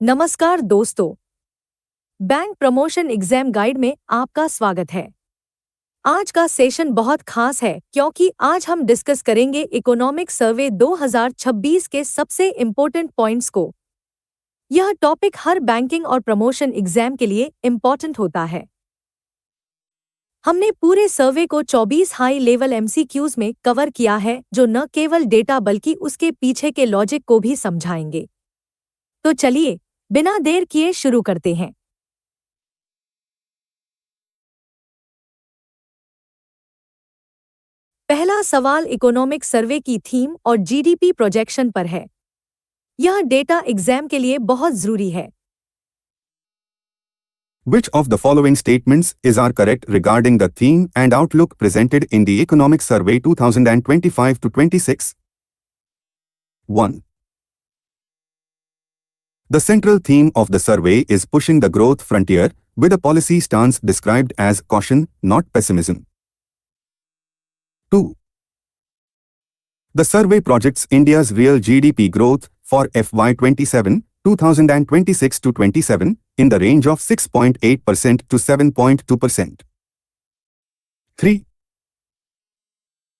नमस्कार दोस्तों, bank promotion exam guide में आपका स्वागत है। आज का सेशन बहुत खास है क्योंकि आज हम डिस्कस करेंगे इकोनॉमिक सर्वे 2026 के सबसे इम्पोर्टेंट पॉइंट्स को। यह टॉपिक हर बैंकिंग और प्रमोशन एग्जाम के लिए इम्पोर्टेंट होता है। हमने पूरे सर्वे को 24 हाई लेवल एमसीक्यूज में कवर किया है जो न केवल डेटा बल्कि उसके पीछे के लॉजिक को भी समझाएंगे। तो चलिए बिना देर किए शुरू करते हैं। पहला सवाल इकोनॉमिक सर्वे की थीम और जीडीपी प्रोजेक्शन पर है। यह डेटा एग्जाम के लिए बहुत जरूरी है। Which of the following statements are correct regarding the theme and outlook presented in the Economic Survey 2025 to 26? 1. The central theme of the survey is pushing the growth frontier, with a policy stance described as caution, not pessimism. 2. The survey projects India's real GDP growth for FY27, 2026 to 27 in the range of 6.8% to 7.2%. 3.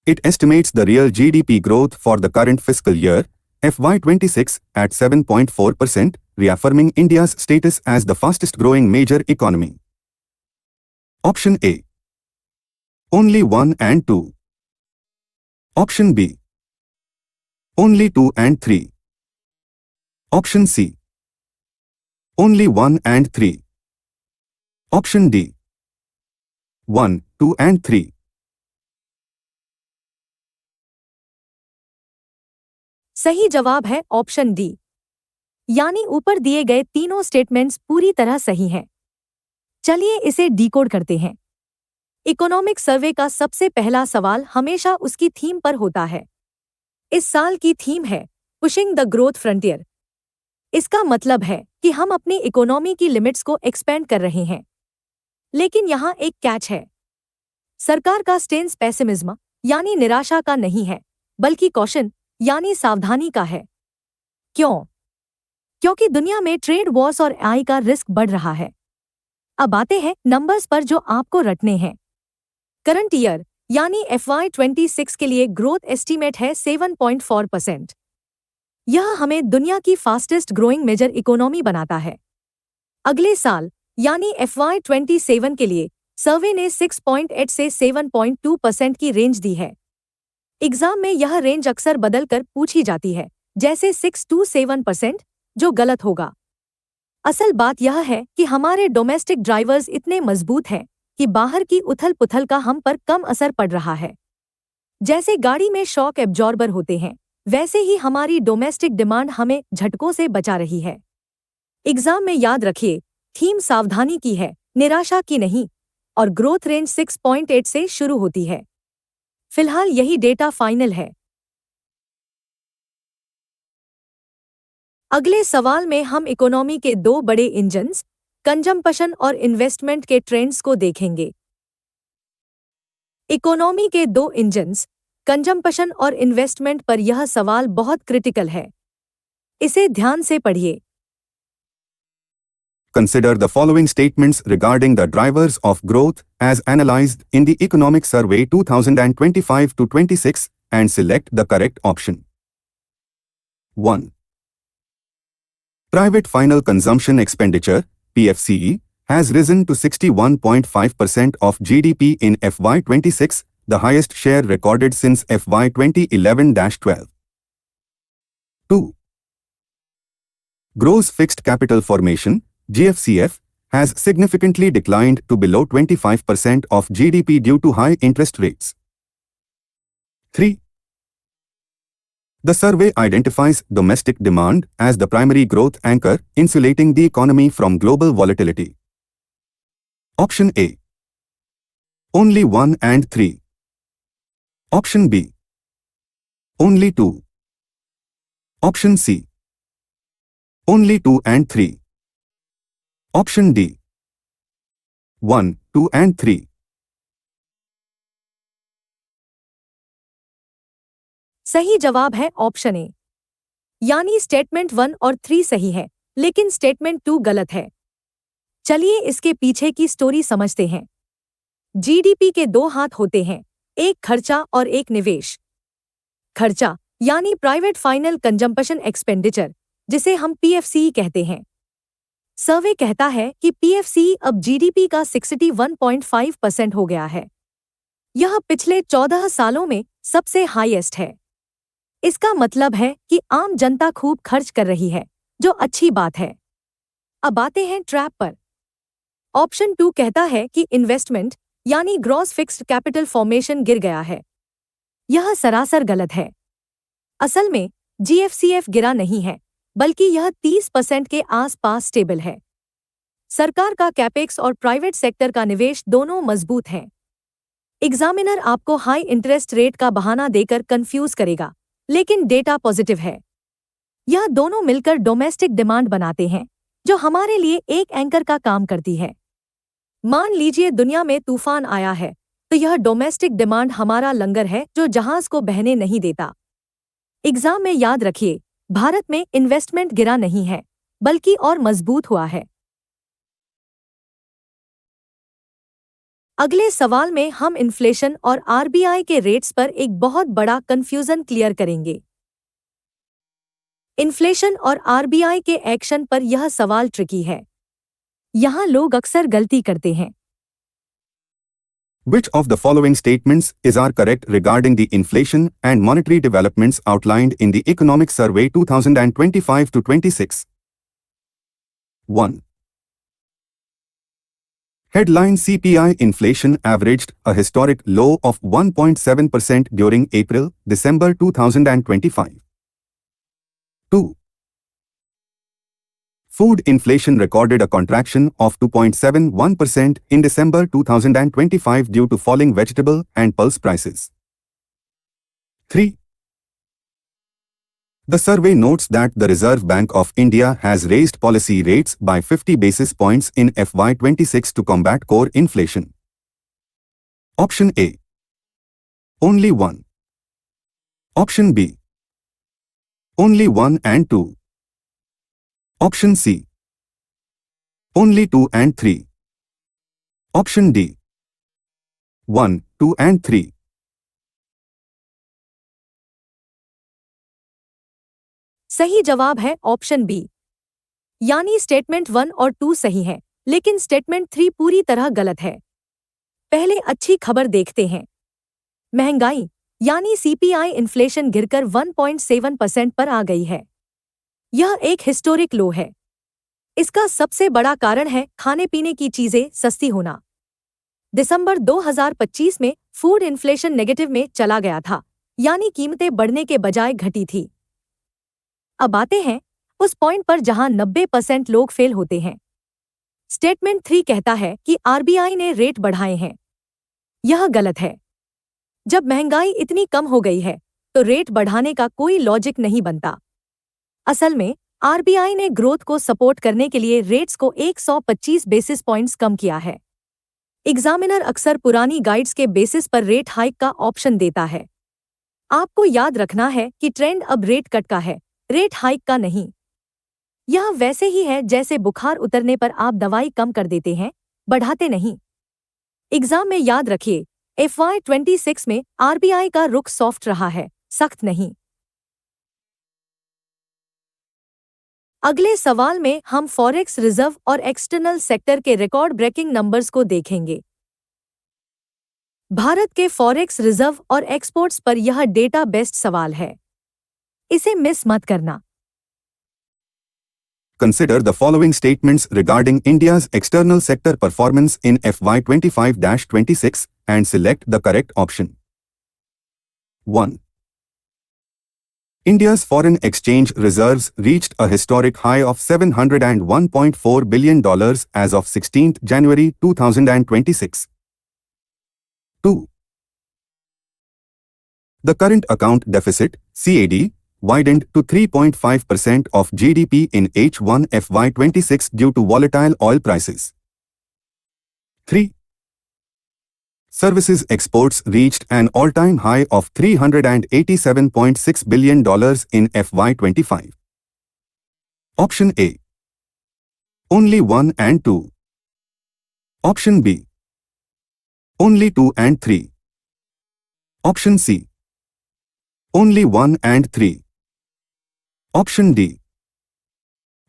It estimates the real GDP growth for the current fiscal year, FY26, at 7.4%, reaffirming India's status as the fastest growing major economy. Option A. Only 1 and 2. Option B. Only 2 and 3. Option C. Only 1 and 3. Option D. 1, 2 and 3. सही जवाब है option D, यानी ऊपर दिए गए तीनों statements पूरी तरह सही हैं। चलिए इसे डिकोड करते हैं। इकोनॉमिक सर्वे का सबसे पहला सवाल हमेशा उसकी थीम पर होता है। इस साल की थीम है पुशिंग द ग्रोथ फ्रंटियर। इसका मतलब है कि हम अपनी इकोनॉमी की लिमिट्स को एक्सपेंड कर रहे हैं। लेकिन यहाँ एक कैच है। सरकार का स्टेंस पेसिमिज्म यानी निराशा का नहीं है, बल्कि कॉशन यानी सावधानी का है। क्यों? क्योंकि दुनिया में ट्रेड वॉर्स और AI का रिस्क बढ़ रहा है। अब आते हैं नंबर्स पर जो आपको रटने हैं। करंट ईयर यानी FY26 के लिए ग्रोथ एस्टीमेट है 7.4%। यह हमें दुनिया की फास्टेस्ट ग्रोइंग मेजर इकोनॉमी बनाता है। अगले साल यानी FY27 के लिए सर्वे ने 6.8 से 7.2% की रेंज दी है। एग्जाम में यह रेंज अक्सर बदलकर पूछी जाती है, जैसे 6 to 7%, जो गलत होगा। असल बात यह है कि हमारे डोमेस्टिक ड्राइवर्स इतने मजबूत हैं कि बाहर की उथल पुथल का हम पर कम असर पड़ रहा है। जैसे गाड़ी में शॉक एब्जॉर्बर होते हैं, वैसे ही हमारी डोमेस्टिक डिमांड हमें झटकों से बचा रही है। एग्जाम में याद रखिए, थीम सावधानी की है, निराशा की नहीं, और ग्रोथ रेंज 6.8 से शुरू होती है। फिलहाल यही डेटा फाइनल है। अगले सवाल में हम इकोनॉमी के दो बड़े इंजन्स, कंजम्पशन और इन्वेस्टमेंट के ट्रेंड्स को देखेंगे। इकोनॉमी के दो इंजन्स, कंजम्पशन और इन्वेस्टमेंट पर यह सवाल बहुत क्रिटिकल है। इसे ध्यान से पढ़िए। Consider the following statements regarding the drivers of growth as analyzed in the Economic Survey 2025 to 26 and select the correct option. 1. Private final consumption expenditure, PFCE, has risen to 61.5% of GDP in FY26, the highest share recorded since FY 2011-12. 2. Gross fixed capital formation, GFCF, has significantly declined to below 25% of GDP due to high interest rates. 3. The survey identifies domestic demand as the primary growth anchor, insulating the economy from global volatility. Option A. Only 1 and 3. Option B. Only 2. Option C. Only 2 and 3. Option D. 1, 2 and 3. सही जवाब है option A, यानी statement 1 और 3 सही है, लेकिन statement 2 गलत है। चलिए इसके पीछे की स्टोरी समझते हैं। जीडीपी के दो हाथ होते हैं, एक खर्चा और एक निवेश। खर्चा यानी प्राइवेट फाइनल कंजम्पशन एक्सपेंडिचर, जिसे हम पीएफसी कहते हैं। सर्वे कहता है कि पीएफसी अब जीडीपी का 61.5% हो गया है। यह पिछले 14 सालों में सबसे हाईएस्ट है। इसका मतलब है कि आम जनता खूब खर्च कर रही है, जो अच्छी बात है। अब आते हैं ट्रैप पर। ऑप्शन 2 कहता है कि इन्वेस्टमेंट यानी ग्रॉस फिक्स्ड कैपिटल फॉर्मेशन गिर गया है। यह सरासर गलत है। असल में जीएफसीएफ गिरा नहीं है, बल्कि यह 30% के आसपास स्टेबल है। सरकार का कैपेक्स और प्राइवेट सेक्टर का निवेश दोनों मजबूत हैं। एग्जामिनर आपको हाई इंटरेस्ट रेट का बहाना देकर कंफ्यूज करेगा, लेकिन डेटा पॉजिटिव है। यह दोनों मिलकर डोमेस्टिक डिमांड बनाते हैं, जो हमारे लिए एक एंकर का काम करती है। मान लीजिए दुनिया में तूफान आया है, तो यह डोमेस्टिक डिमांड हमारा लंगर है जो जहाज को बहने नहीं देता। एग्जाम में याद रखिए, भारत में इन्वेस्टमेंट गिरा नहीं है, बल्कि और मजबूत हुआ है। अगले सवाल में हम इन्फ्लेशन और आरबीआई के रेट्स पर एक बहुत बड़ा कंफ्यूजन क्लियर करेंगे। इन्फ्लेशन और आरबीआई के एक्शन पर यह सवाल ट्रिकी है। यहाँ लोग अक्सर गलती करते हैं। Which of the following statements is are correct regarding the inflation and monetary developments outlined in the Economic Survey 2025 to 26? 1. Headline CPI inflation averaged a historic low of 1.7% during April-December 2025. 2. Food inflation recorded a contraction of 2.71% in December 2025 due to falling vegetable and pulse prices. 3. The survey notes that the Reserve Bank of India has raised policy rates by 50 basis points in FY26 to combat core inflation. Option A. Only 1. Option B. Only 1 and 2. Option C. Only 2 and 3. Option D. 1, 2 and 3. सही जवाब है option B, यानी statement 1 और 2 सही है, लेकिन statement 3 पूरी तरह गलत है। पहले अच्छी खबर देखते हैं। महंगाई यानी सीपीआई इन्फ्लेशन गिरकर 1.7% पर आ गई है। यह एक हिस्टोरिक लो है। इसका सबसे बड़ा कारण है खाने पीने की चीजें सस्ती होना। दिसंबर 2025 में फूड इन्फ्लेशन नेगेटिव में चला गया था, यानी कीमतें बढ़ने के बजाय घटी थी। अब आते हैं उस पॉइंट पर जहां 90% लोग फेल होते हैं। स्टेटमेंट 3 कहता है कि आरबीआई ने रेट बढ़ाए हैं। यह गलत है। जब महंगाई इतनी कम हो गई है, तो रेट बढ़ाने का कोई लॉजिक नहीं बनता। असल में आरबीआई ने ग्रोथ को सपोर्ट करने के लिए रेट्स को 125 बेसिस पॉइंट्स कम किया है। एग्जामिनर अक्सर पुरानी गाइड्स के बेसिस पर रेट हाइक का ऑप्शन देता है। आपको याद रखना है कि ट्रेंड अब रेट कट का है, रेट हाइक का नहीं। यह वैसे ही है जैसे बुखार उतरने पर आप दवाई कम कर देते हैं, बढ़ाते नहीं। एग्जाम में याद रखिए, FY26 में आरबीआई का रुख सॉफ्ट रहा है, सख्त नहीं। अगले सवाल में हम फॉरेक्स रिजर्व और एक्सटर्नल सेक्टर के रिकॉर्ड ब्रेकिंग नंबर्स को देखेंगे। भारत के फॉरेक्स रिजर्व और एक्सपोर्ट्स पर यह डेटा बेस्ड सवाल है, इसे मिस मत करना। Consider the following statements regarding India's external sector performance in FY25-26 and select the correct option. 1. India's foreign exchange reserves reached a historic high of $701.4 billion as of 16 January 2026. 2. The current account deficit, CAD, widened to 3.5% of GDP in H1 FY26 due to volatile oil prices. 3. Services exports reached an all-time high of $387.6 billion in FY25. Option A. only 1 and 2. Option B, only 2 and 3. Option C, only 1 and 3. Option D,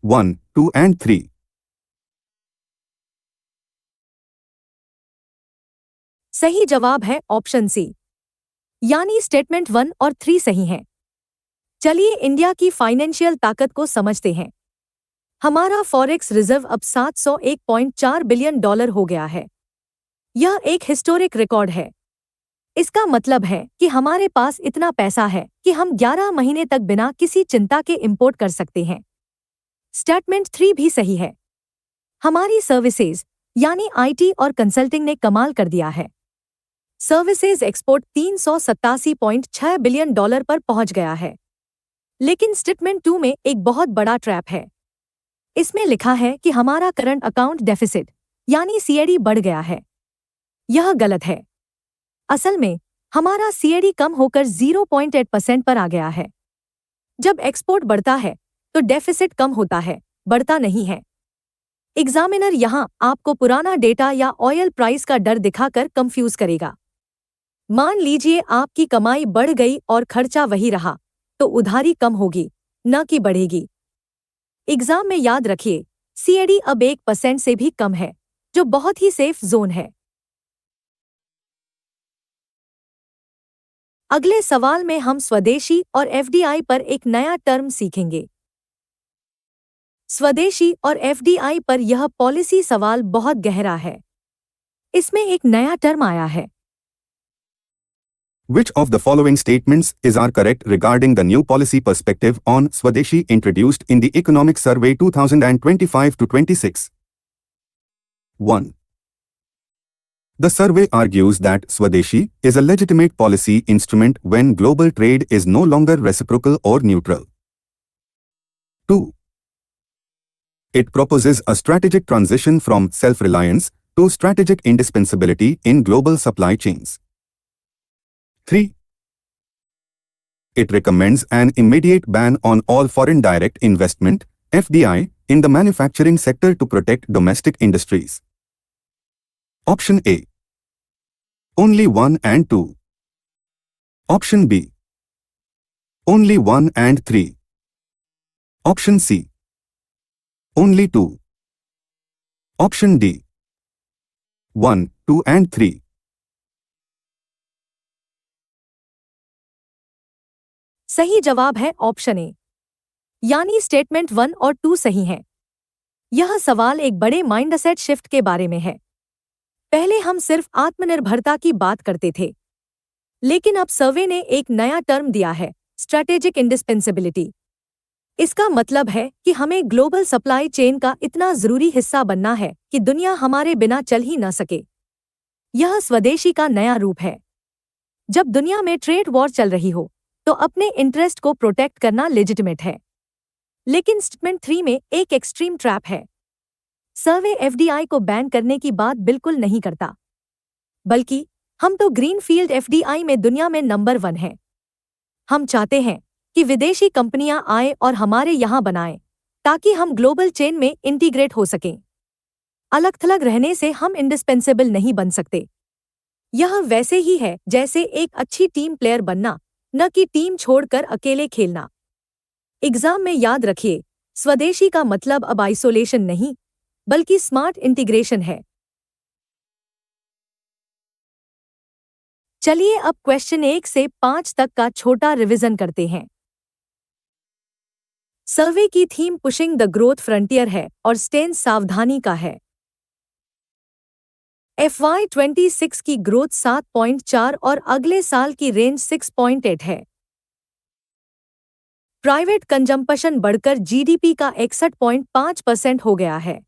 1, 2 and 3. सही जवाब है option C, यानी statement 1 और 3 सही हैं। चलिए India की financial ताकत को समझते हैं। हमारा फॉरेक्स रिजर्व अब $701.4 बिलियन हो गया है। यह एक हिस्टोरिक रिकॉर्ड है। इसका मतलब है कि हमारे पास इतना पैसा है कि हम 11 महीने तक बिना किसी चिंता के इंपोर्ट कर सकते हैं। स्टेटमेंट 3 भी सही है। हमारी सर्विसेज यानी आईटी और कंसल्टिंग ने कमाल कर दिया है। सर्विसेज एक्सपोर्ट $387.6 बिलियन पर पहुंच गया है। लेकिन स्टेटमेंट 2 में एक बहुत बड़ा ट्रैप है। इसमें लिखा है कि हमारा करंट अकाउंट डेफिसिट यानी सीएडी बढ़ गया है। यह गलत है। असल में हमारा सीएडी कम होकर 0.8% पर आ गया है। जब एक्सपोर्ट बढ़ता है तो डेफिसिट कम होता है, बढ़ता नहीं है। एग्जामिनर यहां आपको पुराना डेटा या ऑयल प्राइस का डर दिखाकर कंफ्यूज करेगा। मान लीजिए आपकी कमाई बढ़ गई और खर्चा वही रहा, तो उधारी कम होगी, न कि बढ़ेगी। एग्जाम में याद रखिए, सीएडी अब 1% से भी कम है, जो बहुत ही सेफ जोन है। अगले सवाल में हम स्वदेशी और एफडीआई पर एक नया टर्म सीखेंगे। स्वदेशी और एफडीआई पर यह पॉलिसी सवाल बहुत गहरा है। इसमें एक नया टर्म आया है। Which of the following statements is are correct regarding the new policy perspective on Swadeshi introduced in the Economic Survey 2025 to 26? 1. The survey argues that Swadeshi is a legitimate policy instrument when global trade is no longer reciprocal or neutral. 2. It proposes a strategic transition from self-reliance to strategic indispensability in global supply chains. 3. It recommends an immediate ban on all foreign direct investment (FDI) in the manufacturing sector to protect domestic industries. Option A, only 1 and 2. Option B, only 1 and 3. Option C, only 2. Option D, 1, 2 and 3. सही जवाब है option A, यानी statement 1 और 2 सही हैं। यह सवाल एक बड़े माइंडसेट शिफ्ट के बारे में है। पहले हम सिर्फ आत्मनिर्भरता की बात करते थे, लेकिन अब सर्वे ने एक नया टर्म दिया है, स्ट्रैटेजिक इंडिस्पेंसिबिलिटी। इसका मतलब है कि हमें ग्लोबल सप्लाई चेन का इतना जरूरी हिस्सा बनना है कि दुनिया हमारे बिना चल ही न सके। यह स्वदेशी का नया रूप है। जब दुनिया में ट्रेड वॉर चल रही हो तो अपने इंटरेस्ट को प्रोटेक्ट करना लेजिटिमेट है। लेकिन स्टेटमेंट 3 में एक एक्सट्रीम ट्रैप है। सर्वे एफडीआई को बैन करने की बात बिल्कुल नहीं करता, बल्कि हम तो ग्रीनफील्ड एफडीआई में दुनिया में नंबर 1 हैं। हम चाहते हैं कि विदेशी कंपनियां आए और हमारे यहां बनाएं, ताकि हम ग्लोबल चेन में इंटीग्रेट हो सकें। अलग थलग रहने से हम इंडिस्पेंसेबल नहीं बन सकते। यह वैसे ही है जैसे एक अच्छी टीम प्लेयर बनना, न कि टीम छोड़कर अकेले खेलना। एग्जाम में याद रखिए, स्वदेशी का मतलब अब आइसोलेशन नहीं, बल्कि स्मार्ट इंटीग्रेशन है। चलिए अब क्वेश्चन 1 से 5 तक का छोटा रिवीजन करते हैं। सर्वे की theme pushing the growth frontier है और स्टेंस सावधानी का है। FY26 की ग्रोथ 7.4 और अगले साल की रेंज 6.8 है। प्राइवेट कंजम्पशन बढ़कर जीडीपी का 61.5% हो गया है।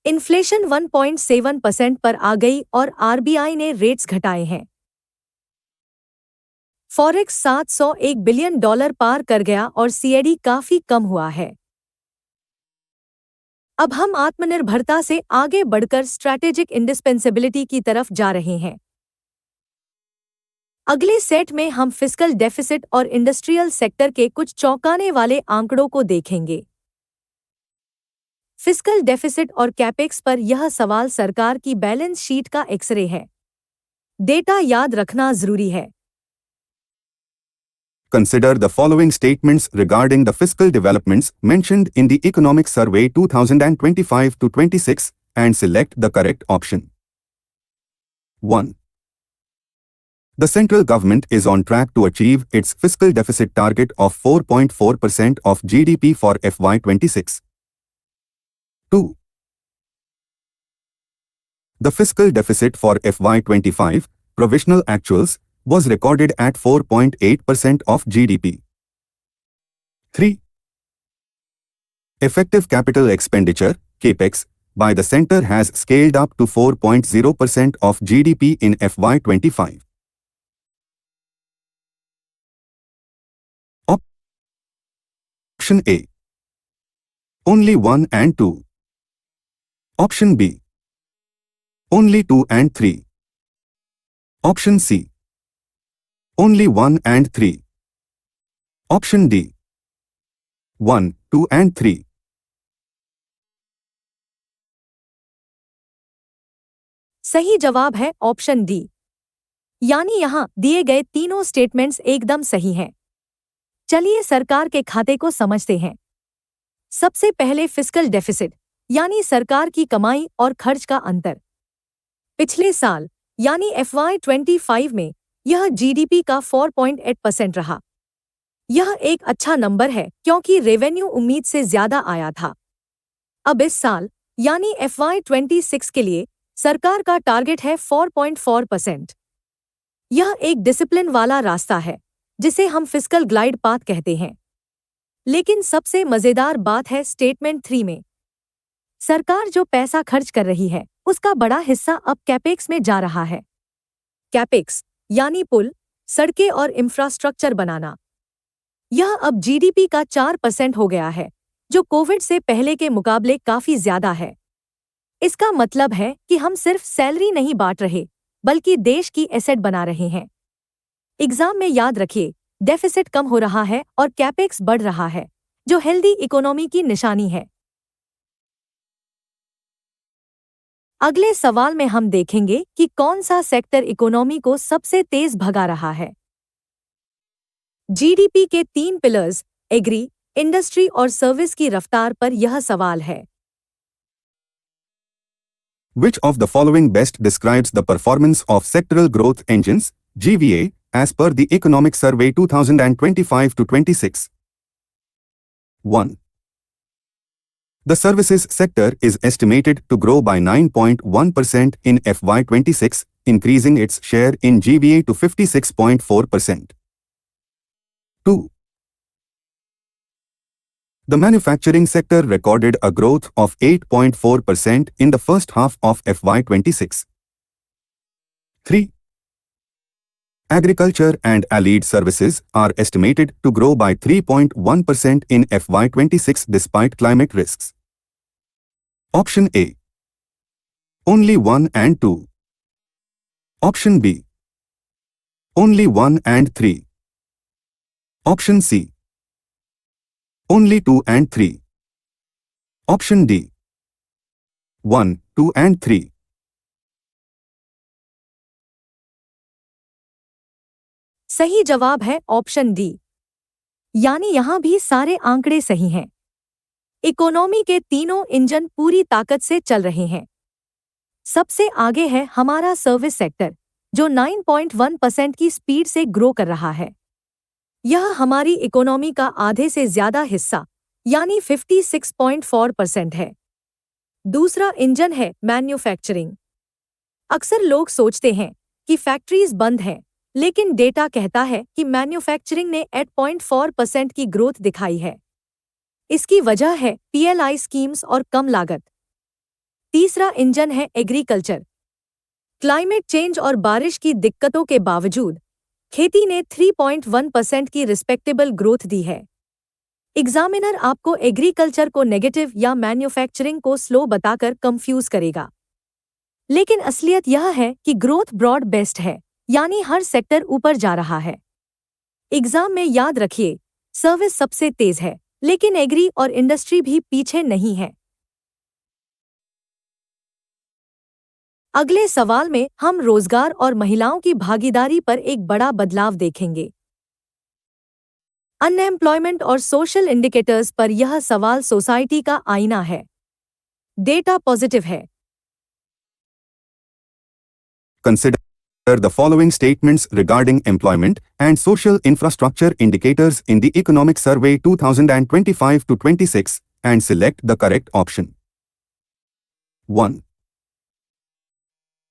इन्फ्लेशन 1.7% पर आ गई और आरबीआई ने रेट्स घटाए हैं। फॉरेक्स $701 बिलियन पार कर गया और सीएडी काफी कम हुआ है। अब हम आत्मनिर्भरता से आगे बढ़कर स्ट्रैटेजिक इंडिस्पेंसिबिलिटी की तरफ जा रहे हैं। अगले सेट में हम फिस्कल डेफिसिट और इंडस्ट्रियल सेक्टर के कुछ चौंकाने वाले आंकड़ों को देखेंगे। फिस्कल डेफिसिट और कैपेक्स पर यह सवाल सरकार की बैलेंस शीट का एक्सरे है। डेटा याद रखना जरूरी है। Consider the following statements regarding the fiscal developments mentioned in the Economic Survey 2025 to 26 and select the correct option. 1. The central government is on track to achieve its fiscal deficit target of 4.4% of GDP for FY26. 2. The fiscal deficit for FY25, provisional actuals, was recorded at 4.8% of GDP. 3. Effective capital expenditure, CAPEX, by the centre has scaled up to 4.0% of GDP in FY25. Option A. Only 1 and 2. Option B. Only 2 and 3. Option C. Only 1 and 3. Option D. 1, 2 and 3. सही जवाब है option D, यानी यहाँ दिए गए तीनों statements एकदम सही हैं। चलिए सरकार के खाते को समझते हैं। सबसे पहले फिस्कल डेफिसिट, यानी सरकार की कमाई और खर्च का अंतर। पिछले साल यानी FY25 में यह GDP का 4.8% रहा। यह एक अच्छा नंबर है क्योंकि रेवेन्यू उम्मीद से ज्यादा आया था। अब इस साल यानी FY26 के लिए सरकार का टारगेट है 4.4%। यह एक डिसिप्लिन वाला रास्ता है जिसे हम फिस्कल ग्लाइड पाथ कहते हैं। लेकिन सबसे मजेदार बात है स्टेटमेंट 3 में। सरकार जो पैसा खर्च कर रही है उसका बड़ा हिस्सा अब कैपेक्स में जा रहा है। कैपेक्स यानी पुल, सड़कें और इंफ्रास्ट्रक्चर बनाना। यह अब GDP का 4% हो गया है, जो कोविड से पहले के मुकाबले काफी ज्यादा है। इसका मतलब है कि हम सिर्फ सैलरी नहीं बांट रहे, बल्कि देश की एसेट बना रहे हैं। एग्जाम में याद रखिए, डेफिसिट कम हो रहा है और कैपेक्स बढ़ रहा है, जो हेल्दी इकोनॉमी की निशानी है। अगले सवाल में हम देखेंगे कि कौन सा सेक्टर इकोनॉमी को सबसे तेज भगा रहा है। GDP के 3 पिलर्स एग्री, इंडस्ट्री और सर्विस की रफ्तार पर यह सवाल है। Which of the following best describes the performance of sectoral growth engines, GVA, as per the Economic Survey 2025 to 26? 1. The services sector is estimated to grow by 9.1% in FY26, increasing its share in GVA to 56.4%. 2. The manufacturing sector recorded a growth of 8.4% in the first half of FY26. 3. Agriculture and allied services are estimated to grow by 3.1% in FY26 despite climate risks. Option A. Only 1 and 2. Option B. Only 1 and 3. Option C. Only 2 and 3. Option D. 1, 2 and 3. सही जवाब है option D, यानी यहाँ भी सारे आंकड़े सही हैं। इकोनॉमी के तीनों इंजन पूरी ताकत से चल रहे हैं। सबसे आगे है हमारा सर्विस सेक्टर, जो 9.1% की स्पीड से ग्रो कर रहा है। यह हमारी इकोनॉमी का आधे से ज्यादा हिस्सा यानी 56.4% है। दूसरा इंजन है मैन्युफैक्चरिंग। अक्सर लोग सोचते हैं कि फैक्ट्रीज बंद हैं, लेकिन डेटा कहता है कि मैन्युफैक्चरिंग ने 8.4% की ग्रोथ दिखाई है। इसकी वजह है PLI स्कीम्स और कम लागत। तीसरा इंजन है एग्रीकल्चर। क्लाइमेट चेंज और बारिश की दिक्कतों के बावजूद खेती ने 3.1% की रिस्पेक्टेबल ग्रोथ दी है। एग्जामिनर आपको एग्रीकल्चर को नेगेटिव या मैन्युफैक्चरिंग को स्लो बताकर कंफ्यूज करेगा, लेकिन असलियत यह है कि ग्रोथ ब्रॉड बेस्ड है, यानी हर सेक्टर ऊपर जा रहा है। एग्जाम में याद रखिए, सर्विस सबसे तेज है, लेकिन एग्री और इंडस्ट्री भी पीछे नहीं है। अगले सवाल में हम रोजगार और महिलाओं की भागीदारी पर एक बड़ा बदलाव देखेंगे। अनएम्प्लॉयमेंट और सोशल इंडिकेटर्स पर यह सवाल सोसाइटी का आईना है। डेटा पॉजिटिव है। Consider the following statements regarding employment and social infrastructure indicators in the Economic Survey 2025 to 26 and select the correct option. 1.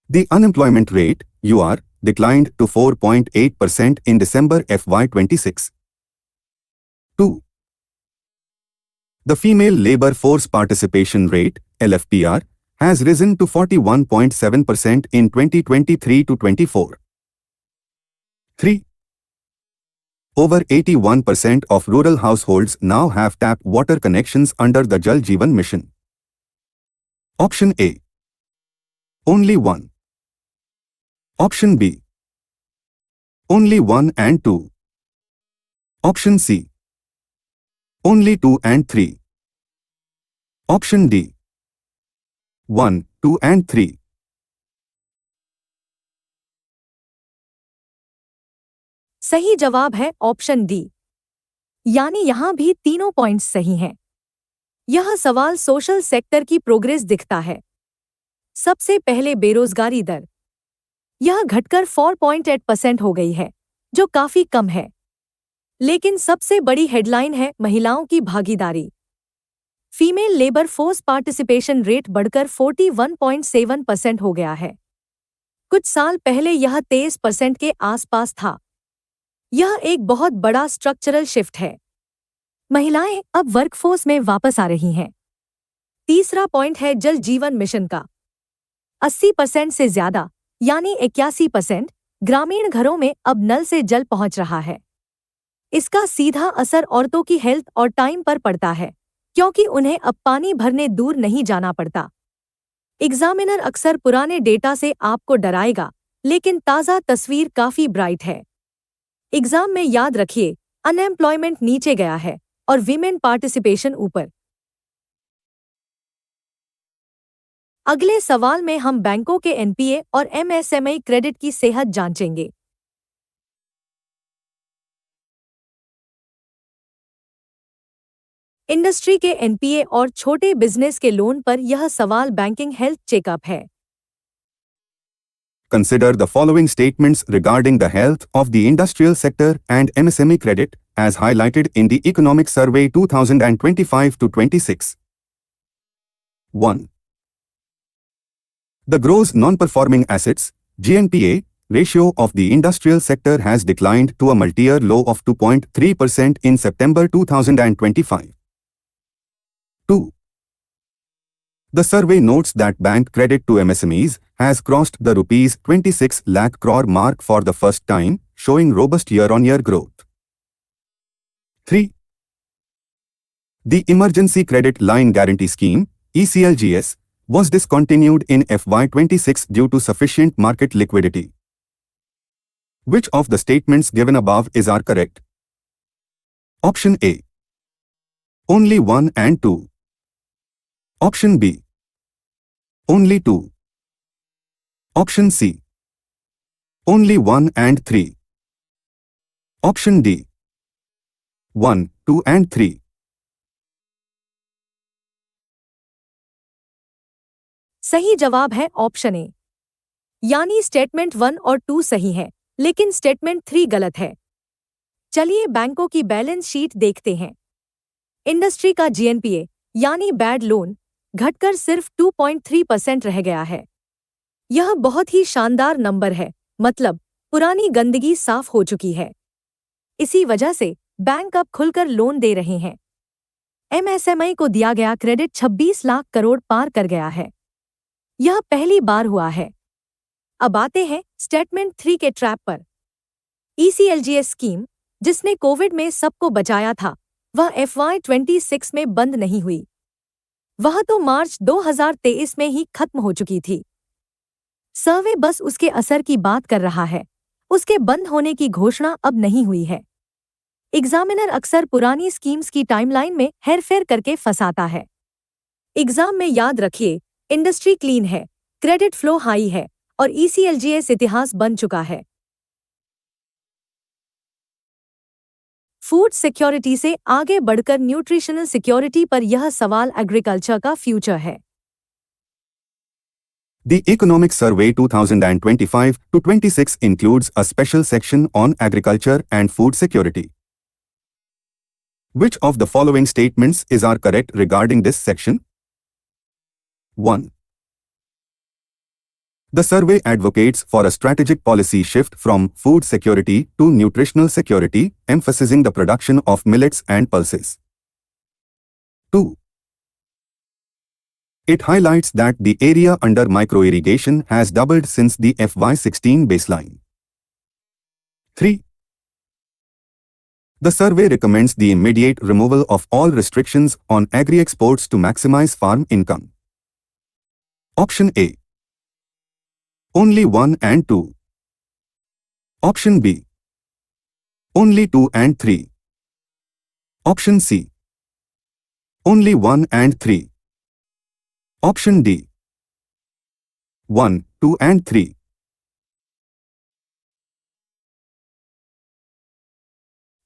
The unemployment rate, UR, declined to 4.8% in December FY26. 2. The female labor force participation rate, LFPR, has risen to 41.7% in 2023 to 24. 3. Over 81% of rural households now have tap water connections under the Jal Jeevan Mission. Option A. Only 1. Option B. Only 1 and 2. Option C. Only 2 and 3. Option D. 1, 2 and 3. सही जवाब है option D, यानी यहां भी तीनों points सही हैं। यह सवाल सोशल सेक्टर की प्रोग्रेस दिखता है। सबसे पहले बेरोजगारी दर, यह घटकर 4.8% हो गई है, जो काफी कम है। लेकिन सबसे बड़ी हेडलाइन है महिलाओं की भागीदारी। Female labour force participation rate बढ़कर 41.7% हो गया है। कुछ साल पहले यह 23% के आसपास था। यह एक बहुत बड़ा स्ट्रक्चरल शिफ्ट है। महिलाएं अब वर्कफोर्स में वापस आ रही हैं। तीसरा पॉइंट है जल जीवन मिशन का। 80% से ज्यादा यानी 81% ग्रामीण घरों में अब नल से जल पहुंच रहा है। इसका सीधा असर औरतों की हेल्थ और टाइम पर पड़ता है, क्योंकि उन्हें अब पानी भरने दूर नहीं जाना पड़ता। एग्जामिनर अक्सर पुराने डेटा से आपको डराएगा, लेकिन ताज़ा तस्वीर काफी ब्राइट है। एग्जाम में याद रखिए, अनएम्प्लॉयमेंट नीचे गया है और विमेन पार्टिसिपेशन ऊपर। अगले सवाल में हम बैंकों के एनपीए और एमएसएमई क्रेडिट की सेहत जांचेंगे। इंडस्ट्री के एनपीए और छोटे बिजनेस के लोन पर यह सवाल बैंकिंग हेल्थ चेकअप है। Consider the following statements regarding the health of the industrial sector and MSME credit as highlighted in the Economic Survey 2025 to 26. 1. The gross non-performing assets, GNPA, ratio of the industrial sector has declined to a multi-year low of 2.3% in September 2025. 2. The survey notes that bank credit to MSMEs has crossed the rupees 26 lakh crore mark for the first time, showing robust year-on-year growth. 3. The Emergency Credit Line Guarantee Scheme, ECLGS, was discontinued in FY26 due to sufficient market liquidity. Which of the statements given above are correct? Option A. Only 1 and 2. Option B. Only 2. Option C. Only 1 and 3. Option D. 1, 2 and 3. सही जवाब है option A, यानी statement 1 और 2 सही है, लेकिन statement 3 गलत है। चलिए बैंकों की बैलेंस शीट देखते हैं। इंडस्ट्री का जीएनपीए यानी बैड लोन घटकर सिर्फ 2.3% रह गया है। यह बहुत ही शानदार नंबर है, मतलब पुरानी गंदगी साफ हो चुकी है। इसी वजह से बैंक अब खुलकर लोन दे रहे हैं। एमएसएमई को दिया गया क्रेडिट 26 लाख करोड़ पार कर गया है। यह पहली बार हुआ है। अब आते हैं स्टेटमेंट 3 के ट्रैप पर। ईसीएलजीएस स्कीम, जिसने कोविड में सबको बचाया था, वह FY26 में बंद नहीं हुई। वह तो मार्च 2023 में ही खत्म हो चुकी थी। सर्वे बस उसके असर की बात कर रहा है। उसके बंद होने की घोषणा अब नहीं हुई है। एग्जामिनर अक्सर पुरानी स्कीम्स की टाइमलाइन में हेरफेर करके फंसाता है। एग्जाम में याद रखिए, इंडस्ट्री क्लीन है, क्रेडिट फ्लो हाई है और ECLGS इतिहास बन चुका है। फूड सिक्योरिटी से आगे बढ़कर न्यूट्रिशनल सिक्योरिटी पर यह सवाल एग्रीकल्चर का फ्यूचर है। The Economic Survey 2025 to 26 includes a special section on agriculture and food security. Which of the following statements are correct regarding this section? 1. The survey advocates for a strategic policy shift from food security to nutritional security, emphasizing the production of millets and pulses. 2. It highlights that the area under microirrigation has doubled since the FY16 baseline. 3. The survey recommends the immediate removal of all restrictions on agri-exports to maximize farm income. Option A. Only 1 and 2. Option B. Only 2 and 3. Option C. Only 1 and 3. Option D. 1, 2 and 3.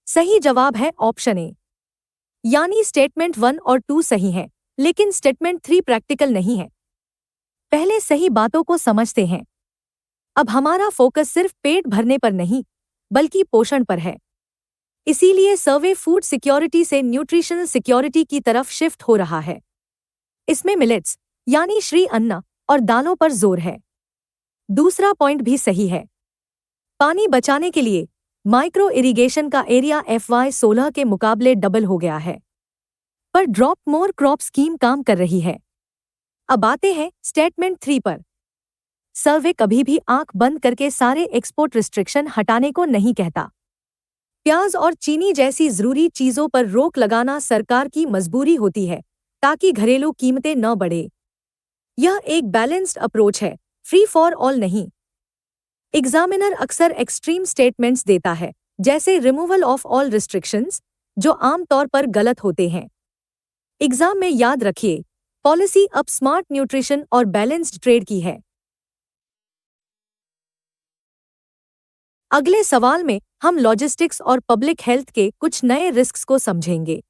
सही जवाब है option A, यानी statement 1 और 2 सही है, लेकिन statement 3 practical नहीं है। पहले सही बातों को समझते हैं। अब हमारा फोकस सिर्फ पेट भरने पर नहीं, बल्कि पोषण पर है। इसीलिए सर्वे फूड सिक्योरिटी से न्यूट्रिशनल सिक्योरिटी की तरफ शिफ्ट हो रहा है। इसमें मिलेट्स यानी श्री अन्न और दालों पर जोर है। दूसरा पॉइंट भी सही है। पानी बचाने के लिए माइक्रो इरिगेशन का एरिया FY16 के मुकाबले डबल हो गया है, पर ड्रॉप मोर क्रॉप स्कीम काम कर रही है। अब आते हैं स्टेटमेंट 3 पर। सर्वे कभी भी आंख बंद करके सारे एक्सपोर्ट रिस्ट्रिक्शन हटाने को नहीं कहता। प्याज और चीनी जैसी जरूरी चीजों पर रोक लगाना सरकार की मजबूरी होती है, ताकि घरेलू कीमतें न बढ़े। यह एक बैलेंस्ड अप्रोच है, फ्री फॉर ऑल नहीं। एग्जामिनर अक्सर एक्सट्रीम स्टेटमेंट्स देता है, जैसे रिमूवल ऑफ ऑल रिस्ट्रिक्शंस, जो आमतौर पर गलत होते हैं। एग्जाम में याद रखिए, पॉलिसी अब स्मार्ट न्यूट्रिशन और बैलेंस्ड ट्रेड की है। अगले सवाल में हम लॉजिस्टिक्स और पब्लिक हेल्थ के कुछ नए रिस्क्स को समझेंगे।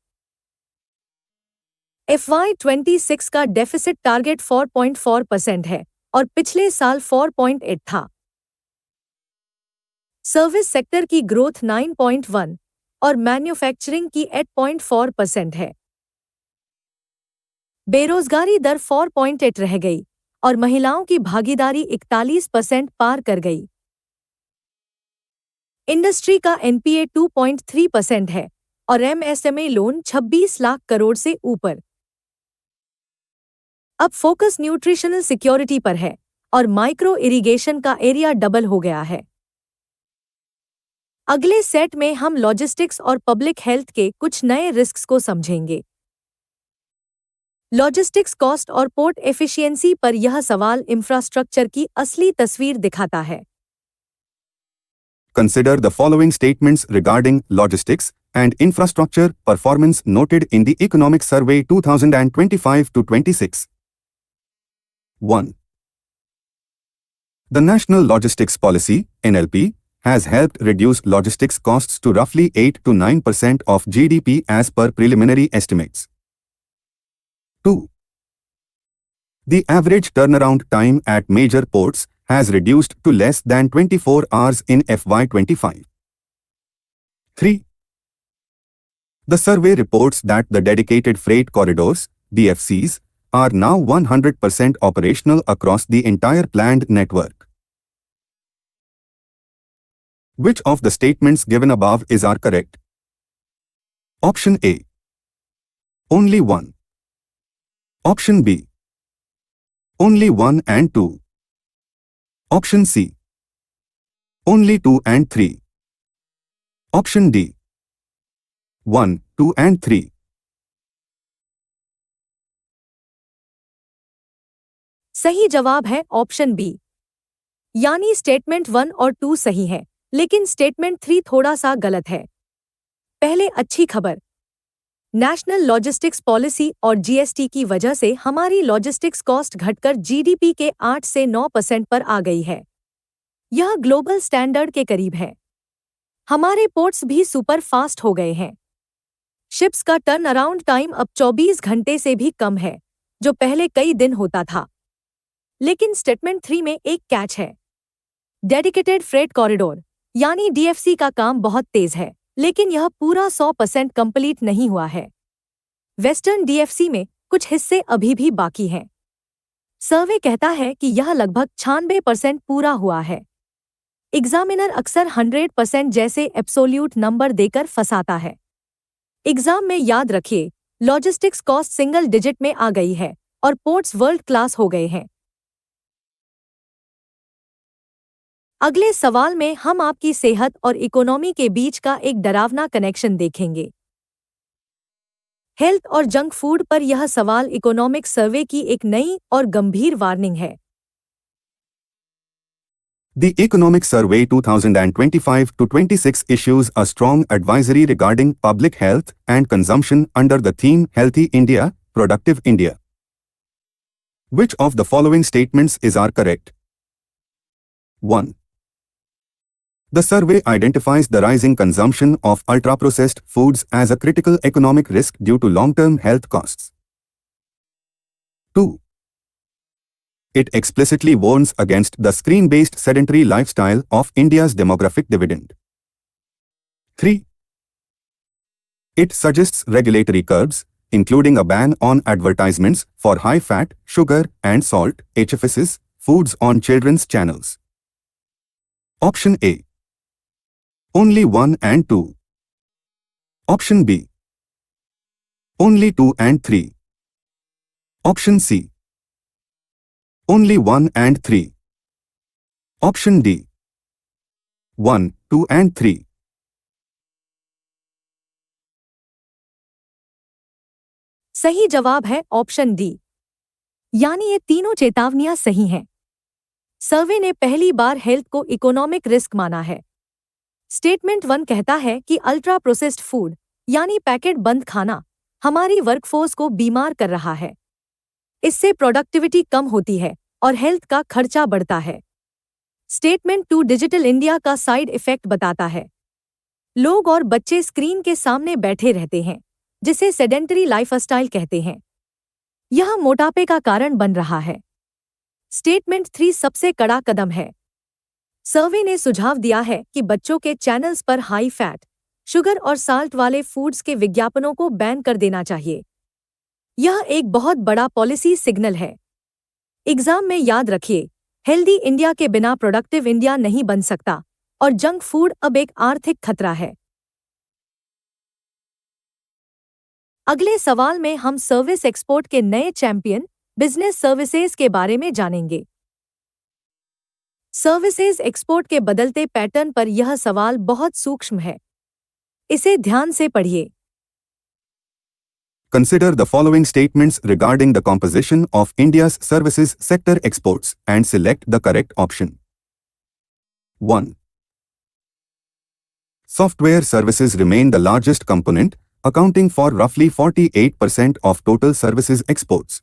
FY26 का डेफिसिट टारगेट 4.4% है और पिछले साल 4.8 था। सर्विस सेक्टर की ग्रोथ 9.1 और मैन्युफैक्चरिंग की 8.4% है। बेरोजगारी दर 4.8 रह गई और महिलाओं की भागीदारी 41% पार कर गई। इंडस्ट्री का NPA 2.3% है और MSME लोन 26 लाख करोड़ से ऊपर। अब फोकस न्यूट्रिशनल सिक्योरिटी पर है और माइक्रो इरिगेशन का एरिया डबल हो गया है। अगले सेट में हम लॉजिस्टिक्स और पब्लिक हेल्थ के कुछ नए रिस्क्स को समझेंगे। लॉजिस्टिक्स कॉस्ट और पोर्ट एफिशिएंसी पर यह सवाल इंफ्रास्ट्रक्चर की असली तस्वीर दिखाता है। Consider the following statements regarding logistics and infrastructure performance noted in the Economic Survey 2025 to 26. 1. The National Logistics Policy (NLP) has helped reduce logistics costs to roughly 8 to 9% of GDP as per preliminary estimates. 2. The average turnaround time at major ports has reduced to less than 24 hours in FY25. 3. The survey reports that the dedicated freight corridors, DFCs, are now 100% operational across the entire planned network. Which of the statements given above are correct? Option A. Only 1. Option B. Only 1 and 2. Option C. Only 2 and 3. Option D. 1, 2 and 3. सही जवाब है option B, यानी statement 1 और 2 सही है, लेकिन statement 3 थोड़ा सा गलत है। पहले अच्छी खबर, नेशनल लॉजिस्टिक्स पॉलिसी और जीएसटी की वजह से हमारी लॉजिस्टिक्स कॉस्ट घटकर जीडीपी के 8 से 9% पर आ गई है। यह ग्लोबल स्टैंडर्ड के करीब है। हमारे पोर्ट्स भी सुपर फास्ट हो गए हैं। शिप्स का टर्न अराउंड टाइम अब 24 घंटे से भी कम है, जो पहले कई दिन होता था। लेकिन स्टेटमेंट 3 में एक कैच है। डेडिकेटेड फ्रेट कॉरिडोर यानी डीएफसी का काम बहुत तेज है, लेकिन यह पूरा 100% कंप्लीट नहीं हुआ है। वेस्टर्न डीएफसी में कुछ हिस्से अभी भी बाकी हैं। सर्वे कहता है कि यह लगभग 96% पूरा हुआ है। एग्जामिनर अक्सर 100% जैसे एब्सोल्यूट नंबर देकर फंसाता है। एग्जाम में याद रखिए, लॉजिस्टिक्स कॉस्ट सिंगल डिजिट में आ गई है और पोर्ट्स वर्ल्ड क्लास हो गए हैं। अगले सवाल में हम आपकी सेहत और इकोनॉमी के बीच का एक डरावना कनेक्शन देखेंगे। हेल्थ और जंक फूड पर यह सवाल इकोनॉमिक सर्वे की एक नई और गंभीर वार्निंग है। The Economic Survey 2025-26 issues a strong advisory regarding public health and consumption under the theme Healthy India, Productive India. Which of the following statements are correct? 1. The survey identifies the rising consumption of ultra-processed foods as a critical economic risk due to long-term health costs. 2. It explicitly warns against the screen-based sedentary lifestyle of India's demographic dividend. 3. It suggests regulatory curbs, including a ban on advertisements for high-fat, sugar, and salt (HFSs) foods on children's channels. Option A. Only 1 and 2. Option B. Only 2 and 3. Option C. Only 1 and 3. Option D. 1, 2 and 3. सही जवाब है option D, यानी ये तीनों चेतावनियां सही हैं। सर्वे ने पहली बार हेल्थ को इकोनॉमिक रिस्क माना है। स्टेटमेंट 1 कहता है कि अल्ट्रा प्रोसेस्ड फूड यानी पैकेट बंद खाना हमारी वर्कफोर्स को बीमार कर रहा है। इससे प्रोडक्टिविटी कम होती है और हेल्थ का खर्चा बढ़ता है। स्टेटमेंट 2 डिजिटल इंडिया का साइड इफेक्ट बताता है। लोग और बच्चे स्क्रीन के सामने बैठे रहते हैं, जिसे सेडेंटरी लाइफस्टाइल कहते हैं। यह मोटापे का कारण बन रहा है। स्टेटमेंट 3 सबसे कड़ा कदम है। सर्वे ने सुझाव दिया है कि बच्चों के चैनल्स पर हाई फैट, शुगर और साल्ट वाले फूड्स के विज्ञापनों को बैन कर देना चाहिए। यह एक बहुत बड़ा पॉलिसी सिग्नल है। एग्जाम में याद रखिए, हेल्दी इंडिया के बिना प्रोडक्टिव इंडिया नहीं बन सकता और जंक फूड अब एक आर्थिक खतरा है। अगले सवाल में हम सर्विस एक्सपोर्ट के नए चैंपियन बिजनेस सर्विसेज के बारे में जानेंगे। सर्विसेज एक्सपोर्ट के बदलते पैटर्न पर यह सवाल बहुत सूक्ष्म है। इसे ध्यान से पढ़िए। Consider the following statements regarding the composition of India's services sector exports and select the correct option. 1. Software services remain the largest component, accounting for roughly 48% of total services exports.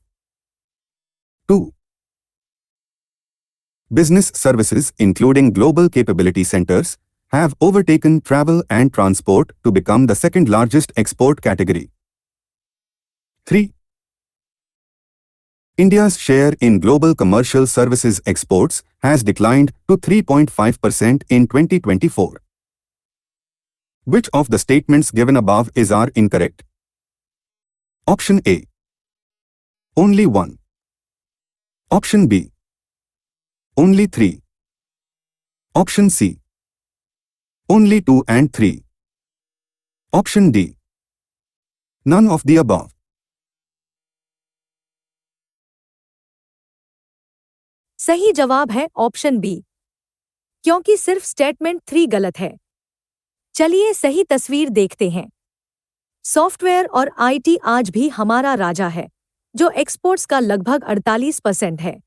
2. Business services, including global capability centers, have overtaken travel and transport to become the second largest export category. 3. India's share in global commercial services exports has declined to 3.5% in 2024. Which of the statements given above are incorrect? Option A. Only 1. Option B. Only 3. Option C. Only 2 and 3. Option D. None of the above. सही जवाब है option B, क्योंकि सिर्फ statement 3 गलत है। चलिए सही तस्वीर देखते हैं। सॉफ्टवेयर और आईटी आज भी हमारा राजा है, जो एक्सपोर्ट्स का लगभग 48% है।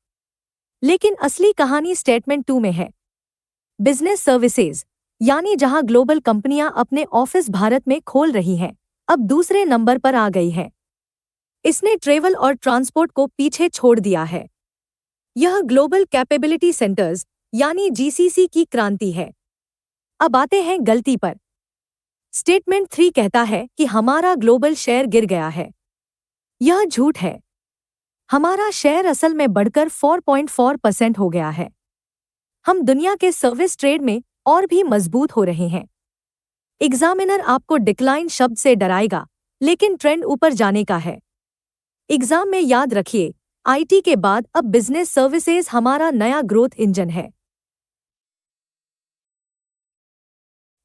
लेकिन असली कहानी स्टेटमेंट 2 में है। बिजनेस सर्विसेज, यानी जहां ग्लोबल कंपनियां अपने ऑफिस भारत में खोल रही हैं, अब दूसरे नंबर पर आ गई है। इसने ट्रेवल और ट्रांसपोर्ट को पीछे छोड़ दिया है। यह ग्लोबल कैपेबिलिटी सेंटर्स यानी जीसीसी की क्रांति है। अब आते हैं गलती पर। स्टेटमेंट 3 कहता है कि हमारा ग्लोबल शेयर गिर गया है। यह झूठ है। हमारा शेयर असल में बढ़कर 4.4% हो गया है। हम दुनिया के सर्विस ट्रेड में और भी मजबूत हो रहे हैं। एग्जामिनर आपको डिक्लाइन शब्द से डराएगा, लेकिन ट्रेंड ऊपर जाने का है। एग्जाम में याद रखिए, आईटी के बाद अब बिजनेस सर्विसेज हमारा नया ग्रोथ इंजन है।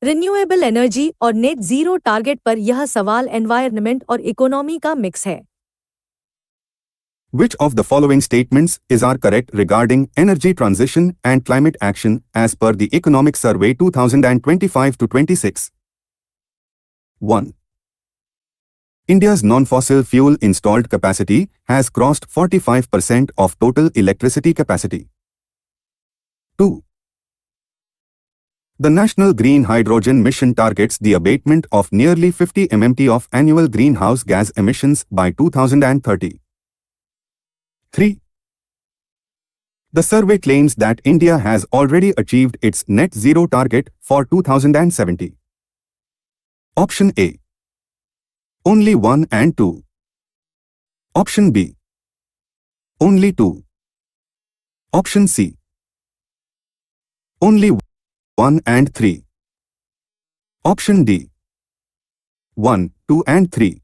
रिन्यूएबल एनर्जी और नेट जीरो टारगेट पर यह सवाल एनवायरनमेंट और इकोनॉमी का मिक्स है। Which of the following statements is are correct regarding energy transition and climate action as per the Economic Survey 2025 to 26? 1. India's non-fossil fuel installed capacity has crossed 45% of total electricity capacity. 2. The National Green Hydrogen Mission targets the abatement of nearly 50 MMT of annual greenhouse gas emissions by 2030. 3. The survey claims that India has already achieved its net zero target for 2070. Option A. Only 1 and 2. Option B. Only 2. Option C. Only 1 and 3. Option D. 1, 2 and 3.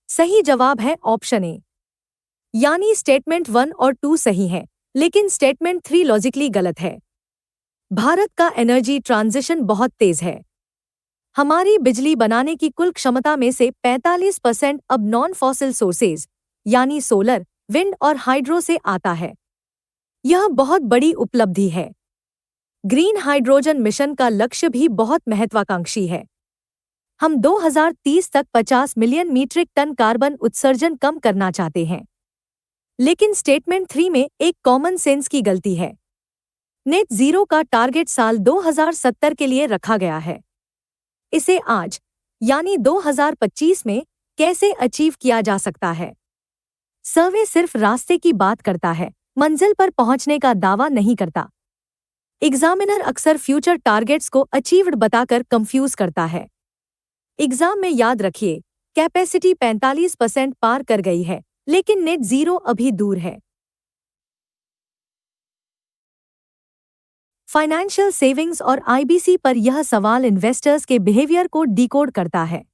सही जवाब है option A, यानी statement 1 और 2 सही है, लेकिन statement 3 logically गलत है। भारत का एनर्जी ट्रांजिशन बहुत तेज है। हमारी बिजली बनाने की कुल क्षमता में से 45% अब नॉन फॉसिल सोर्सेज यानी सोलर, विंड और हाइड्रो से आता है। यह बहुत बड़ी उपलब्धि है। ग्रीन हाइड्रोजन मिशन का लक्ष्य भी बहुत महत्वाकांक्षी है। हम 2030 तक 50 मिलियन मीट्रिक टन कार्बन उत्सर्जन कम करना चाहते हैं। लेकिन स्टेटमेंट 3 में एक कॉमन सेंस की गलती है। नेट जीरो का टारगेट साल 2070 के लिए रखा गया है। इसे आज यानी 2025 में कैसे अचीव किया जा सकता है? सर्वे सिर्फ रास्ते की बात करता है, मंजिल पर पहुंचने का दावा नहीं करता। एग्जामिनर अक्सर फ्यूचर टारगेट्स को अचीव्ड बताकर कंफ्यूज करता है। एग्जाम में याद रखिए, कैपेसिटी 45% पार कर गई है, लेकिन नेट जीरो अभी दूर है। फाइनेंशियल सेविंग्स और आईबीसी पर यह सवाल इन्वेस्टर्स के बिहेवियर को डिकोड करता है।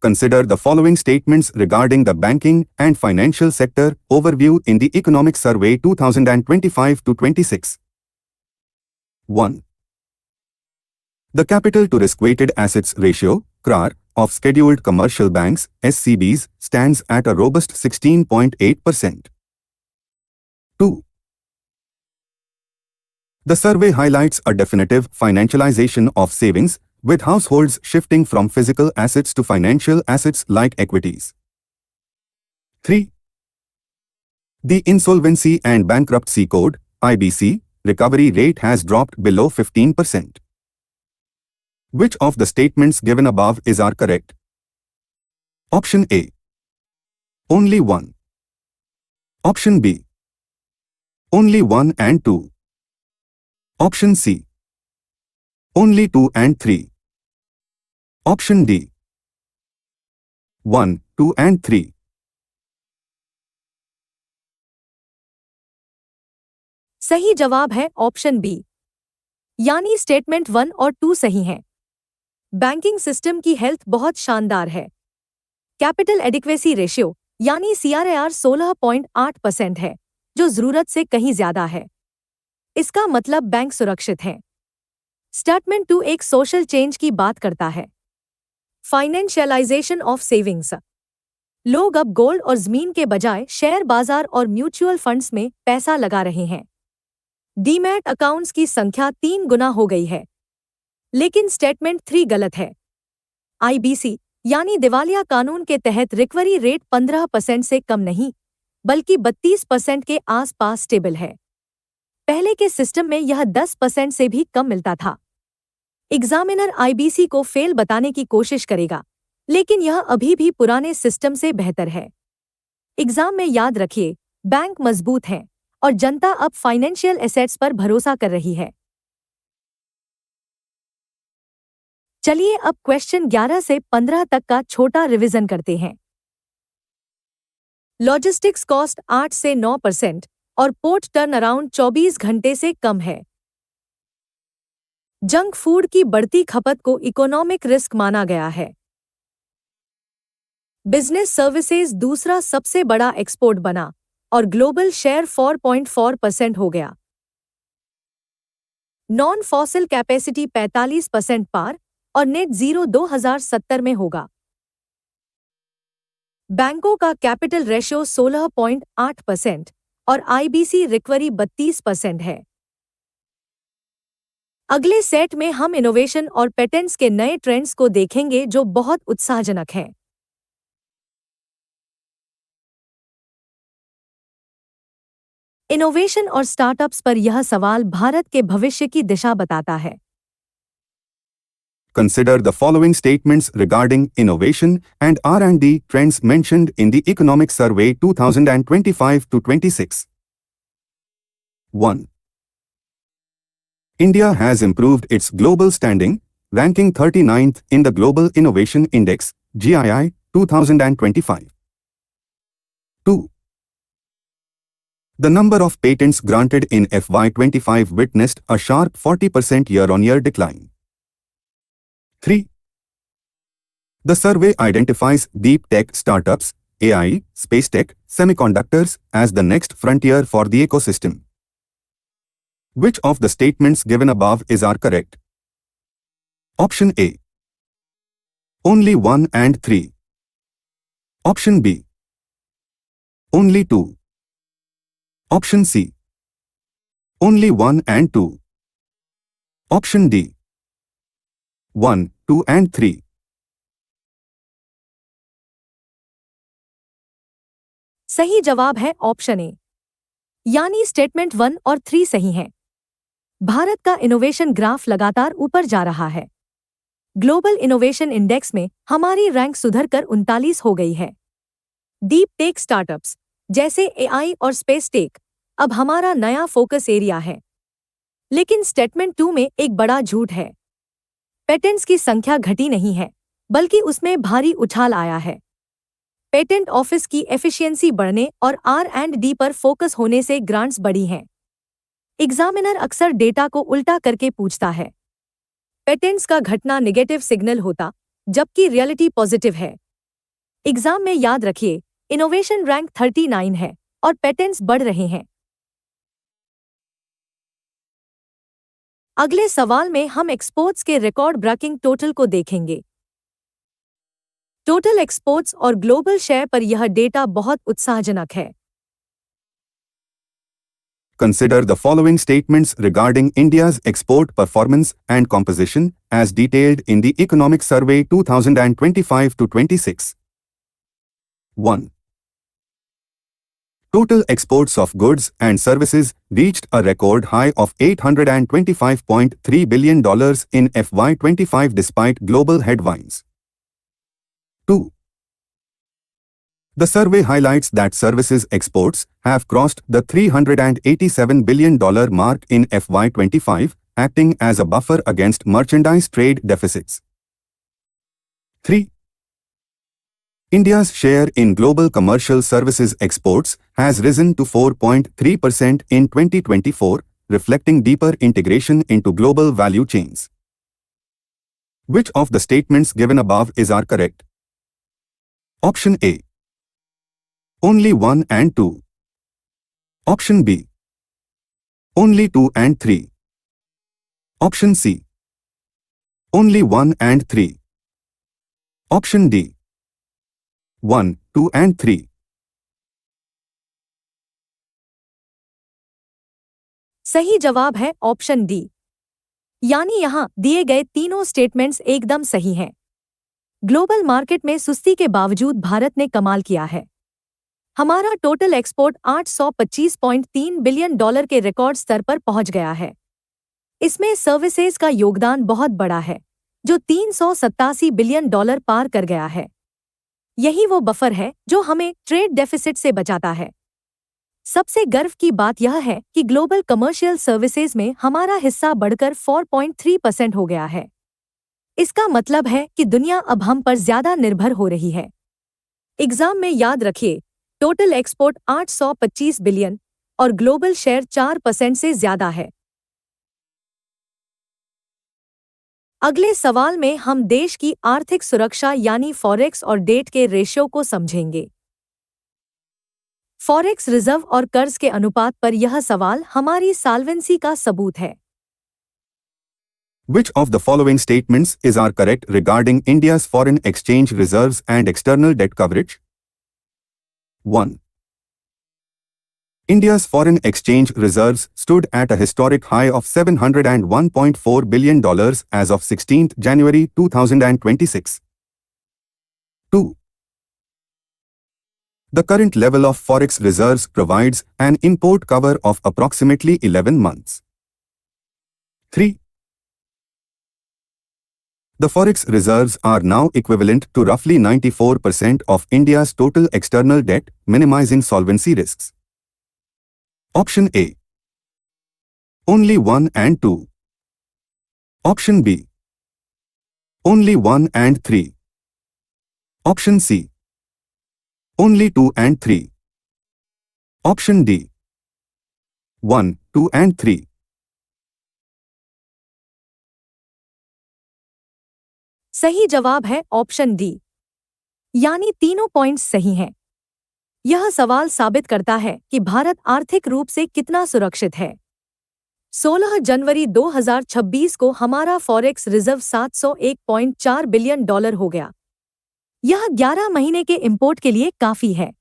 Consider the following statements regarding the banking and financial sector overview in the Economic Survey 2025 to 26. 1. The capital to risk-weighted assets ratio, CRAR, of scheduled commercial banks, SCBs, stands at a robust 16.8%. 2. The survey highlights a definitive financialization of savings, with households shifting from physical assets to financial assets like equities. 3. The Insolvency and Bankruptcy Code, IBC, recovery rate has dropped below 15%. Which of the statements given above is are correct? Option A. Only 1. Option B. Only 1 and 2. Option C. Only 2 and 3. Option D. 1, 2 and 3. सही जवाब है option B, यानी statement 1 और 2 सही हैं। Banking system की health बहुत शानदार है। कैपिटल एडिक्वेसी रेशियो यानी सीआरएआर 16.8% है, जो जरूरत से कहीं ज्यादा है। इसका मतलब बैंक सुरक्षित है। स्टेटमेंट 2 एक सोशल चेंज की बात करता है। Financialisation of savings. लोग अब गोल्ड और जमीन के बजाय शेयर बाजार और म्यूचुअल फंड्स में पैसा लगा रहे हैं। डीमैट अकाउंट्स की संख्या 3 गुना हो गई है। लेकिन स्टेटमेंट 3 गलत है। आईबीसी यानी दिवालिया कानून के तहत रिकवरी रेट 15% से कम नहीं, बल्कि 32% के आसपास स्टेबल है। पहले के सिस्टम में यह 10% से भी कम मिलता था। एग्जामिनर आईबीसी को फेल बताने की कोशिश करेगा, लेकिन यह अभी भी पुराने सिस्टम से बेहतर है। एग्जाम में याद रखिए, बैंक मजबूत हैं और जनता अब फाइनेंशियल एसेट्स पर भरोसा कर रही है। चलिए अब क्वेश्चन 11 से 15 तक का छोटा रिवीजन करते हैं। लॉजिस्टिक्स कॉस्ट 8 से 9% और पोर्ट टर्न अराउंड 24 घंटे से कम है। जंक फूड की बढ़ती खपत को इकोनॉमिक रिस्क माना गया है। बिजनेस सर्विसेज दूसरा सबसे बड़ा एक्सपोर्ट बना और ग्लोबल शेयर 4.4% हो गया। नॉन फॉसिल कैपेसिटी 45% पार और नेट जीरो 2070 में होगा। बैंकों का कैपिटल रेशियो 16.8% और आईबीसी रिकवरी 32% है। अगले सेट में हम इनोवेशन और पेटेंट्स के नए ट्रेंड्स को देखेंगे जो बहुत उत्साहजनक हैं। इनोवेशन और स्टार्टअप्स पर यह सवाल भारत के भविष्य की दिशा बताता है। Consider the following statements regarding innovation and R&D trends mentioned in the Economic Survey 2025 to 26. 1. India has improved its global standing, ranking 39th in the Global Innovation Index, GII, 2025. 2. The number of patents granted in FY25 witnessed a sharp 40% year-on-year decline. 3. The survey identifies deep tech startups, AI, space tech, semiconductors as the next frontier for the ecosystem. Which of the statements given above are correct? Option A. Only 1 and 3. Option B. Only 2. Option C. Only 1 and 2. Option D. 1, 2 and 3. सही जवाब है option A, यानी statement 1 और 3 सही हैं। भारत का innovation graph लगातार ऊपर जा रहा है। ग्लोबल इनोवेशन इंडेक्स में हमारी रैंक सुधरकर 39 हो गई है। डीप टेक स्टार्टअप्स जैसे एआई और स्पेस टेक अब हमारा नया फोकस एरिया है। लेकिन स्टेटमेंट 2 में एक बड़ा झूठ है। पेटेंट्स की संख्या घटी नहीं है, बल्कि उसमें भारी उछाल आया है। पेटेंट ऑफिस की एफिशिएंसी बढ़ने और R&D पर फोकस होने से ग्रांट्स बढ़ी हैं। एग्जामिनर अक्सर डेटा को उल्टा करके पूछता है। पेटेंट्स का घटना नेगेटिव सिग्नल होता, जबकि रियलिटी पॉजिटिव है। एग्जाम में याद रखिए, इनोवेशन रैंक 39 है और पेटेंट्स बढ़ रहे हैं। अगले सवाल में हम एक्सपोर्ट्स के रिकॉर्ड ब्रेकिंग टोटल को देखेंगे। टोटल एक्सपोर्ट्स और ग्लोबल शेयर पर यह डेटा बहुत उत्साहजनक है। Consider the following statements regarding India's export performance and composition as detailed in the Economic Survey 2025 to 26. 1. Total exports of goods and services reached a record high of $825.3 billion in FY25 despite global headwinds. 2. The survey highlights that services exports have crossed the $387 billion mark in FY25, acting as a buffer against merchandise trade deficits. 3. India's share in global commercial services exports has risen to 4.3% in 2024, reflecting deeper integration into global value chains. Which of the statements given above are correct? Option A. Only 1 and 2. Option B. Only 2 and 3. Option C. Only 1 and 3. Option D. 1, 2 and 3. सही जवाब है option D, यानी यहाँ दिए गए तीनों statements एकदम सही हैं। ग्लोबल मार्केट में सुस्ती के बावजूद भारत ने कमाल किया है। हमारा टोटल एक्सपोर्ट $825.3 बिलियन के रिकॉर्ड स्तर पर पहुंच गया है। इसमें सर्विसेज का योगदान बहुत बड़ा है, जो $387 बिलियन पार कर गया है। यही वो बफर है जो हमें ट्रेड डेफिसिट से बचाता है। सबसे गर्व की बात यह है कि ग्लोबल कमर्शियल सर्विसेज में हमारा हिस्सा बढ़कर 4.3% हो गया है। इसका मतलब है कि दुनिया अब हम पर ज्यादा निर्भर हो रही है। एग्जाम में याद रखिए, टोटल एक्सपोर्ट 825 बिलियन और ग्लोबल शेयर 4% से ज्यादा है। अगले सवाल में हम देश की आर्थिक सुरक्षा यानी फॉरेक्स और डेट के रेशियो को समझेंगे। फॉरेक्स रिजर्व और कर्ज के अनुपात पर यह सवाल हमारी सॉल्वेंसी का सबूत है। Which of the following statements is are correct regarding India's foreign exchange reserves and external debt coverage? 1. India's foreign exchange reserves stood at a historic high of $701.4 billion as of 16th January 2026. 2. The current level of forex reserves provides an import cover of approximately 11 months. 3. The forex reserves are now equivalent to roughly 94% of India's total external debt, minimizing solvency risks. Option A. Only 1 and 2. Option B. Only 1 and 3. Option C. Only 2 and 3. Option D. 1, 2 and 3. सही जवाब है option D, यानी तीनों points सही हैं। यह सवाल साबित करता है कि भारत आर्थिक रूप से कितना सुरक्षित है। 16 जनवरी 2026 को हमारा फॉरेक्स रिजर्व $701.4 बिलियन हो गया। यह 11 महीने के इंपोर्ट के लिए काफी है।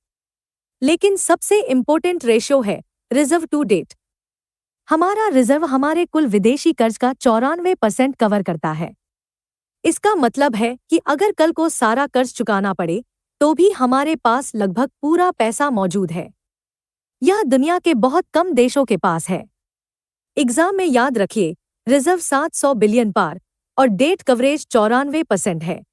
लेकिन सबसे इम्पोर्टेंट रेशियो है रिजर्व टू डेट। हमारा रिजर्व हमारे कुल विदेशी कर्ज का 94% कवर करता है। इसका मतलब है कि अगर कल को सारा कर्ज चुकाना पड़े तो भी हमारे पास लगभग पूरा पैसा मौजूद है। यह दुनिया के बहुत कम देशों के पास है। एग्जाम में याद रखिए, रिजर्व 700 बिलियन पार और डेट कवरेज 94% है।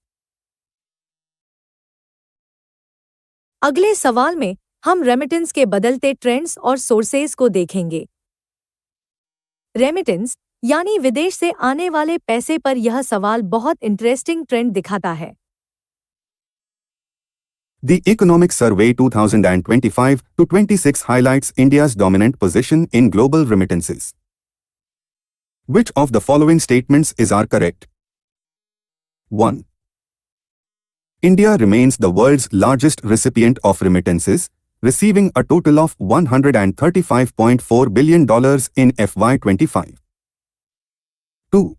अगले सवाल में हम रेमिटेंस के बदलते ट्रेंड्स और सोर्सेज को देखेंगे। रेमिटेंस यानी विदेश से आने वाले पैसे पर यह सवाल बहुत इंटरेस्टिंग ट्रेंड दिखाता है। The Economic Survey 2025-26 highlights India's dominant position in global remittances. Which of the following statements is are correct? 1. India remains the world's largest recipient of remittances, receiving a total of $135.4 billion in FY25. 2.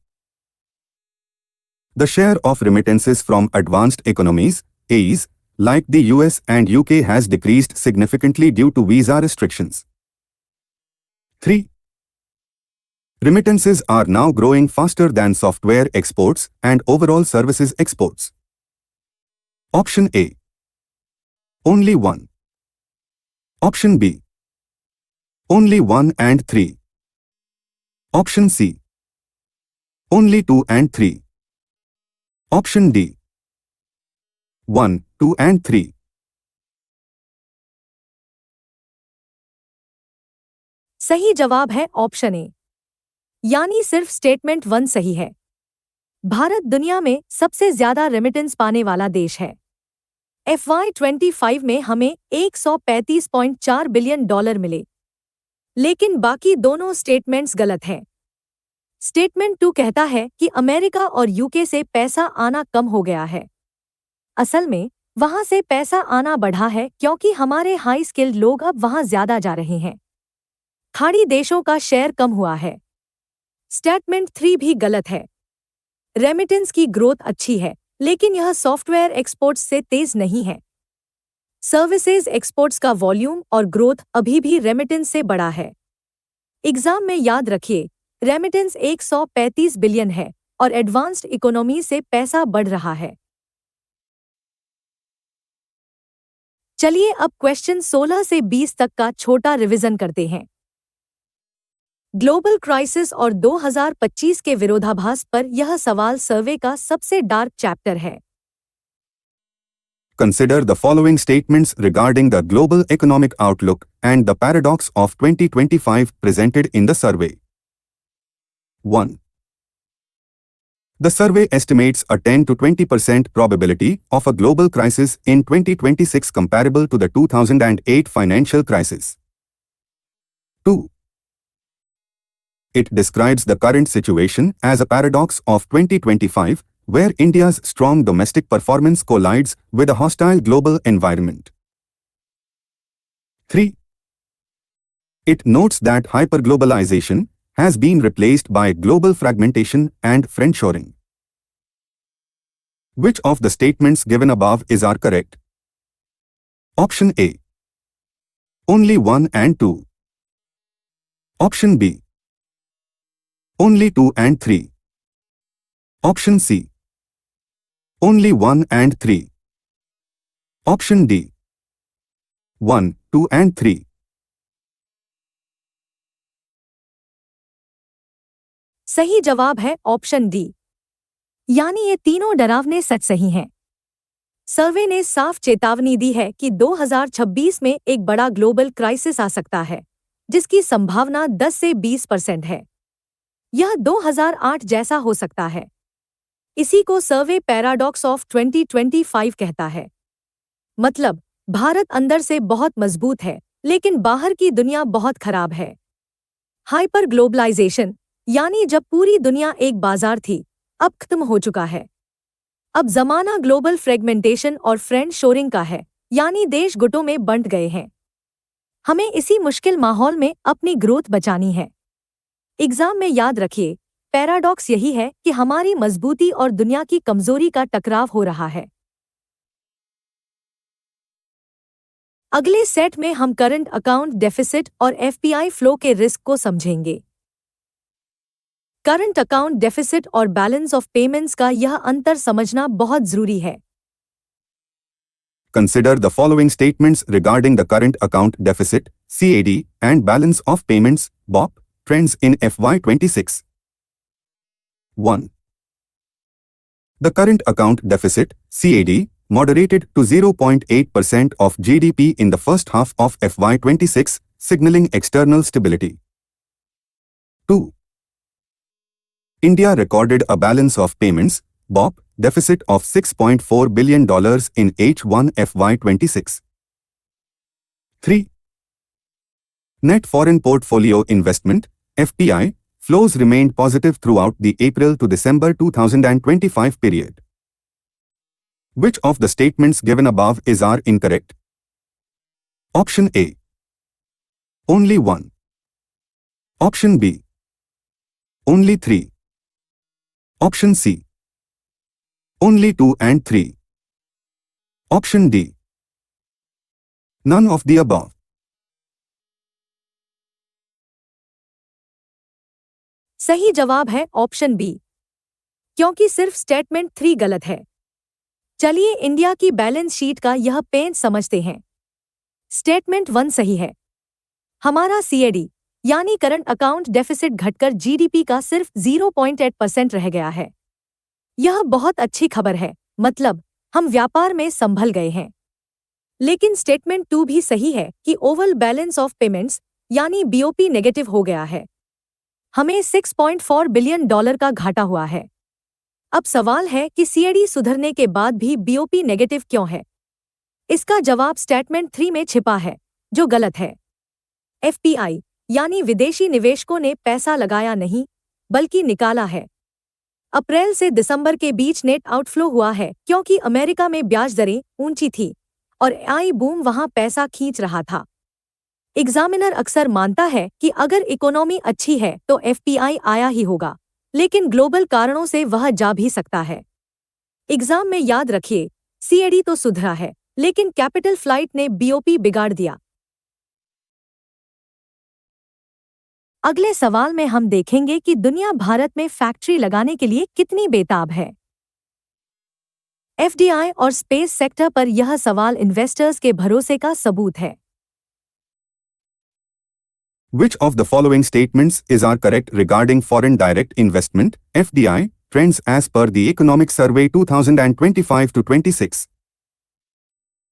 The share of remittances from advanced economies, AEs, like the US and UK has decreased significantly due to visa restrictions. 3. Remittances are now growing faster than software exports and overall services exports. Option A. Only 1. Option B. Only 1 and 3. Option C. Only 2 and 3. Option D. 1, 2 and 3. सही जवाब है option A, यानी सिर्फ statement 1 सही है। भारत दुनिया में सबसे ज्यादा रेमिटेंस पाने वाला देश है। FY25 में हमें $135.4 बिलियन मिले, लेकिन बाकी दोनों स्टेटमेंट्स गलत हैं। स्टेटमेंट 2 कहता है कि अमेरिका और यूके से पैसा आना कम हो गया है। असल में वहां से पैसा आना बढ़ा है क्योंकि हमारे हाई स्किल्ड लोग अब वहां ज्यादा जा रहे हैं। खाड़ी देशों का शेयर कम हुआ है। स्टेटमेंट 3 भी गलत है। रेमिटेंस की ग्रोथ अच्छी है, लेकिन यह सॉफ्टवेयर एक्सपोर्ट्स से तेज नहीं है। सर्विसेज एक्सपोर्ट्स का वॉल्यूम और ग्रोथ अभी भी रेमिटेंस से बड़ा है। एग्जाम में याद रखिए, रेमिटेंस 135 बिलियन है और एडवांस्ड इकोनॉमी से पैसा बढ़ रहा है। चलिए अब क्वेश्चन 16 से 20 तक का छोटा रिवीजन करते हैं। ग्लोबल क्राइसिस और 2025 के विरोधाभास पर यह सवाल सर्वे का सबसे डार्क चैप्टर है। Consider the following statements regarding the global economic outlook and the paradox of 2025 presented in the survey. 1. The survey estimates a 10 to 20% probability of a global crisis in 2026 comparable to the 2008 financial crisis. 2. It describes the current situation as a paradox of 2025, where India's strong domestic performance collides with a hostile global environment. 3. It notes that hyperglobalization has been replaced by global fragmentation and friendshoring. Which of the statements given above are correct? Option A. Only 1 and 2. Option B. Only 2 and 3. Option C. Only 1 and 3. Option D. 1, 2 and 3. सही जवाब है option D, यानी ये तीनों डरावने सच सही हैं। सर्वे ने साफ चेतावनी दी है कि 2026 में एक बड़ा ग्लोबल क्राइसिस आ सकता है, जिसकी संभावना 10 से 20% है। यह 2008 जैसा हो सकता है। इसी को सर्वे पैराडॉक्स ऑफ 2025 कहता है। मतलब भारत अंदर से बहुत मजबूत है, लेकिन बाहर की दुनिया बहुत खराब है। हाइपर ग्लोबलाइजेशन यानी जब पूरी दुनिया एक बाजार थी, अब खत्म हो चुका है। अब जमाना ग्लोबल फ्रेगमेंटेशन और फ्रेंड शोरिंग का है, यानी देश गुटों में बंट गए हैं। हमें इसी मुश्किल माहौल में अपनी ग्रोथ बचानी है। एग्जाम में याद रखिए, पैराडॉक्स यही है कि हमारी मजबूती और दुनिया की कमजोरी का टकराव हो रहा है। अगले सेट में हम करंट अकाउंट डेफिसिट और एफपीआई फ्लो के रिस्क को समझेंगे। करंट अकाउंट डेफिसिट और बैलेंस ऑफ पेमेंट्स का यह अंतर समझना बहुत जरूरी है। Consider the following statements regarding the current account deficit, CAD, and balance of payments, BOP, trends in FY26. 1. The current account deficit, CAD, moderated to 0.8% of GDP in the first half of FY26, signaling external stability. 2. India recorded a balance of payments, BOP, deficit of $6.4 billion in H1 FY26. 3. Net foreign portfolio investment, FPI, flows remained positive throughout the April to December 2025 period. Which of the statements given above are incorrect? Option A. Only 1. Option B. Only 3. Option C. Only 2 and 3. Option D. None of the above. सही जवाब है option B, क्योंकि सिर्फ statement 3 गलत है। चलिए India की balance sheet का यह पेज समझते हैं। स्टेटमेंट 1 सही है। हमारा सीएडी यानी करंट अकाउंट डेफिसिट घटकर जीडीपी का सिर्फ 0.8% रह गया है। यह बहुत अच्छी खबर है, मतलब हम व्यापार में संभल गए हैं। लेकिन स्टेटमेंट 2 भी सही है कि ओवरऑल बैलेंस ऑफ पेमेंट्स यानी बीओपी नेगेटिव हो गया है। हमें $6.4 बिलियन का घाटा हुआ है। अब सवाल है कि सीएडी सुधरने के बाद भी बीओपी नेगेटिव क्यों है? इसका जवाब स्टेटमेंट 3 में छिपा है, जो गलत है। एफपीआई यानी विदेशी निवेशकों ने पैसा लगाया नहीं, बल्कि निकाला है। अप्रैल से दिसंबर के बीच नेट आउटफ्लो हुआ है, क्योंकि अमेरिका में ब्याज दरें ऊंची थी और एआई बूम वहां पैसा खींच रहा था। एग्जामिनर अक्सर मानता है कि अगर इकोनॉमी अच्छी है तो एफपीआई आया ही होगा, लेकिन ग्लोबल कारणों से वह जा भी सकता है। एग्जाम में याद रखिए, सीएडी तो सुधरा है, लेकिन कैपिटल फ्लाइट ने बीओपी बिगाड़ दिया। अगले सवाल में हम देखेंगे कि दुनिया भारत में फैक्ट्री लगाने के लिए कितनी बेताब है। एफडीआई और स्पेस सेक्टर पर यह सवाल इन्वेस्टर्स के भरोसे का सबूत है। Which of the following statements is are correct regarding foreign direct investment (FDI) trends as per the Economic Survey 2025 to 26?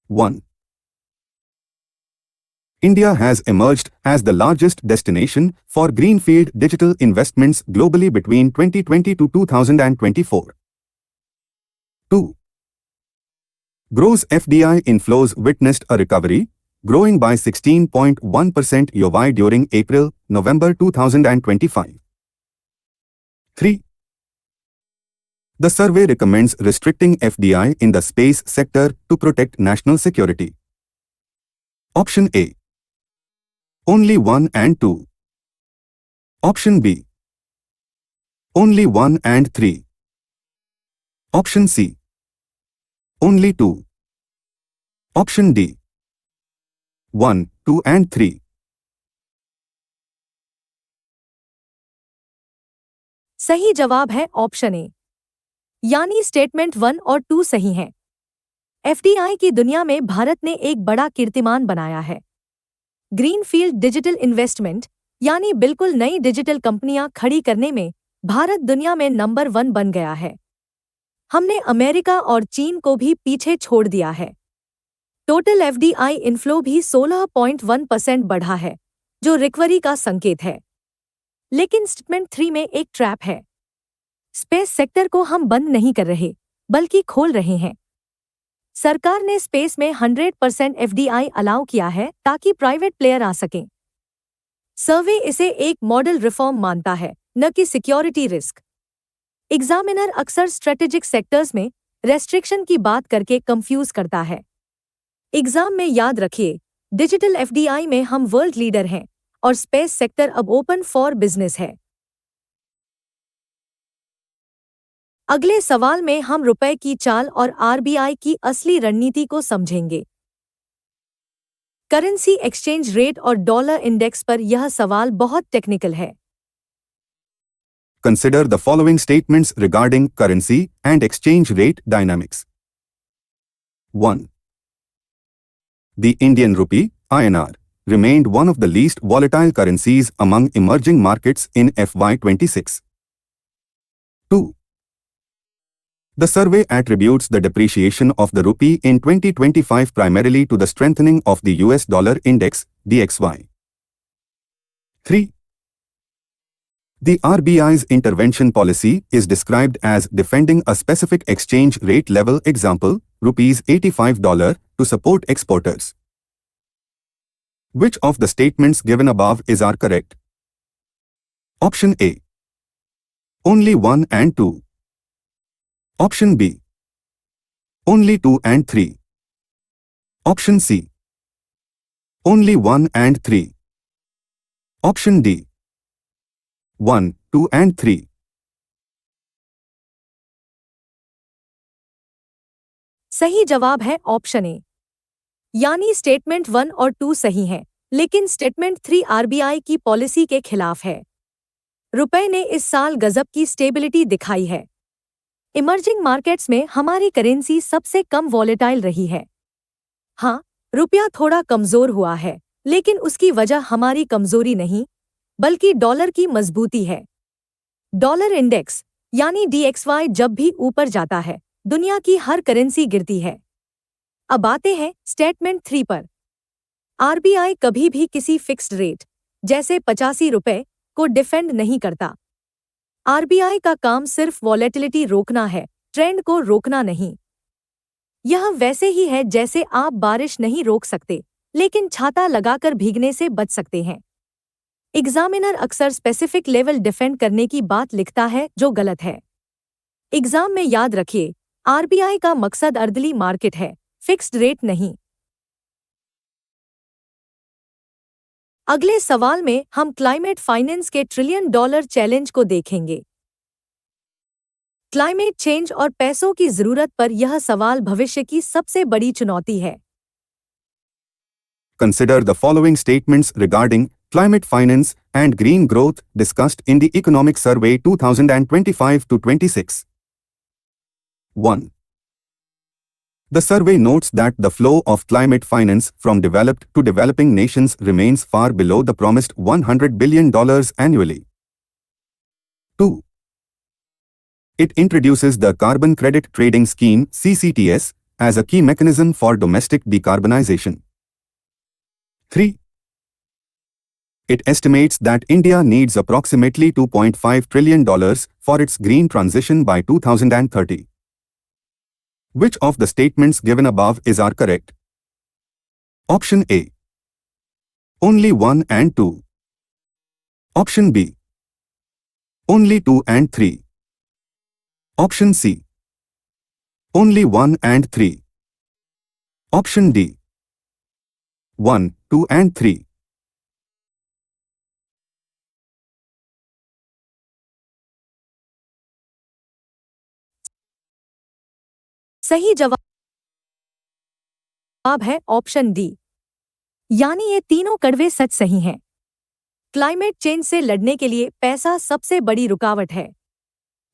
1. India has emerged as the largest destination for greenfield digital investments globally between 2020 to 2024. 2. Gross FDI inflows witnessed a recovery, growing by 16.1% YoY during April-November 2025. 3. The survey recommends restricting FDI in the space sector to protect national security. Option A. Only 1 and 2. Option B. Only 1 and 3. Option C. Only 2. Option D. 1, 2 and 3. सही जवाब है option A, यानी statement 1 और 2 सही हैं। FDI की दुनिया में भारत ने एक बड़ा कीर्तिमान बनाया है। ग्रीनफील्ड डिजिटल इन्वेस्टमेंट यानी बिल्कुल नई डिजिटल कंपनियां खड़ी करने में भारत दुनिया में नंबर 1 बन गया है। हमने अमेरिका और चीन को भी पीछे छोड़ दिया है। टोटल एफडीआई इनफ्लो भी 16.1% बढ़ा है, जो रिकवरी का संकेत है। लेकिन स्टेटमेंट 3 में एक ट्रैप है। स्पेस सेक्टर को हम बंद नहीं कर रहे, बल्कि खोल रहे हैं। सरकार ने स्पेस में 100% एफडीआई अलाउ किया है ताकि प्राइवेट प्लेयर आ सकें। सर्वे इसे एक मॉडल रिफॉर्म मानता है, न कि सिक्योरिटी रिस्क। एग्जामिनर अक्सर स्ट्रेटेजिक सेक्टर्स में रेस्ट्रिक्शन की बात करके कंफ्यूज करता है। एग्जाम में याद रखिए, डिजिटल एफडीआई में हम वर्ल्ड लीडर हैं और स्पेस सेक्टर अब ओपन फॉर बिजनेस है। अगले सवाल में हम रुपए की चाल और आरबीआई की असली रणनीति को समझेंगे। करेंसी एक्सचेंज रेट और डॉलर इंडेक्स पर यह सवाल बहुत टेक्निकल है। Consider the following statements regarding currency and exchange rate dynamics. 1. The Indian rupee (INR) remained one of the least volatile currencies among emerging markets in FY26. 2. The survey attributes the depreciation of the rupee in 2025 primarily to the strengthening of the US dollar index, DXY. 3. The RBI's intervention policy is described as defending a specific exchange rate level, example, rupees $85, to support exporters. Which of the statements given above is are correct? Option A. Only 1 and 2. Option B. Only 2 and 3. Option C. Only 1 and 3. Option D. 1, 2 and 3. सही जवाब है option A, यानी statement 1 और 2 सही हैं, लेकिन statement 3 RBI की policy के खिलाफ है। रुपए ने इस साल गजब की स्टेबिलिटी दिखाई है। इमर्जिंग मार्केट्स में हमारी करेंसी सबसे कम वॉलेटाइल रही है। हाँ, रुपया थोड़ा कमजोर हुआ है, लेकिन उसकी वजह हमारी कमजोरी नहीं, बल्कि डॉलर की मजबूती है। डॉलर इंडेक्स यानी DXY जब भी ऊपर जाता है, दुनिया की हर करेंसी गिरती है। अब आते हैं स्टेटमेंट 3 पर। आरबीआई कभी भी किसी फिक्स्ड रेट, जैसे 85 रुपए, को डिफेंड नहीं करता। आरबीआई का काम सिर्फ वॉलेटिलिटी रोकना है, ट्रेंड को रोकना नहीं। यह वैसे ही है जैसे आप बारिश नहीं रोक सकते, लेकिन छाता लगाकर भीगने से बच सकते हैं। एग्जामिनर अक्सर स्पेसिफिक लेवल डिफेंड करने की बात लिखता है, जो गलत है। एग्जाम में याद रखिए, आरबीआई का मकसद अर्दली मार्केट है, फिक्स्ड रेट नहीं। अगले सवाल में हम क्लाइमेट फाइनेंस के $1 ट्रिलियन चैलेंज को देखेंगे। क्लाइमेट चेंज और पैसों की जरूरत पर यह सवाल भविष्य की सबसे बड़ी चुनौती है। Consider the following statements regarding climate finance and green growth discussed in the Economic Survey 2025 to 26. 1. The survey notes that the flow of climate finance from developed to developing nations remains far below the promised $100 billion annually. 2. It introduces the Carbon Credit Trading Scheme (CCTS) as a key mechanism for domestic decarbonization. 3. It estimates that India needs approximately $2.5 trillion for its green transition by 2030. Which of the statements given above are correct? Option A. Only 1 and 2. Option B. Only 2 and 3. Option C. Only 1 and 3. Option D. 1, 2 and 3. सही जवाब है option D, यानी ये तीनों कड़वे सच सही हैं। Climate change से लड़ने के लिए पैसा सबसे बड़ी रुकावट है।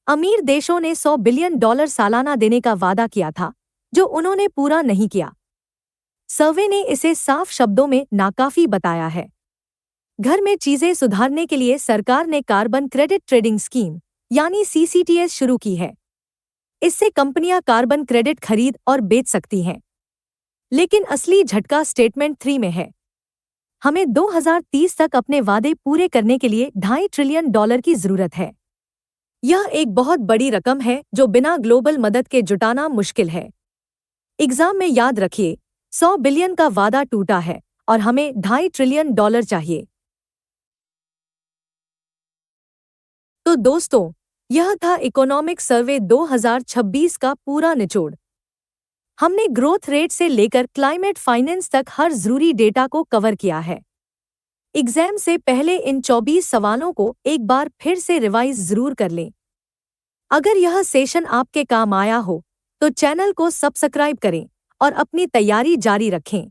अमीर देशों ने $100 बिलियन सालाना देने का वादा किया था, जो उन्होंने पूरा नहीं किया। सर्वे ने इसे साफ शब्दों में नाकाफी बताया है। घर में चीजें सुधारने के लिए सरकार ने कार्बन क्रेडिट ट्रेडिंग स्कीम यानी CCTS शुरू की है। इससे कंपनियां कार्बन क्रेडिट खरीद और बेच सकती हैं। लेकिन असली झटका स्टेटमेंट 3 में है। हमें 2030 तक अपने वादे पूरे करने के लिए $2.5 ट्रिलियन की जरूरत है। यह एक बहुत बड़ी रकम है जो बिना ग्लोबल मदद के जुटाना मुश्किल है। एग्जाम में याद रखिए, 100 बिलियन का वादा टूटा है और हमें $2.5 ट्रिलियन चाहिए। तो दोस्तों, यह था इकोनॉमिक सर्वे 2026 का पूरा निचोड़। हमने ग्रोथ रेट से लेकर क्लाइमेट फाइनेंस तक हर जरूरी डेटा को कवर किया है। एग्जाम से पहले इन 24 सवालों को एक बार फिर से रिवाइज जरूर कर लें। अगर यह सेशन आपके काम आया हो तो चैनल को सब्सक्राइब करें और अपनी तैयारी जारी रखें।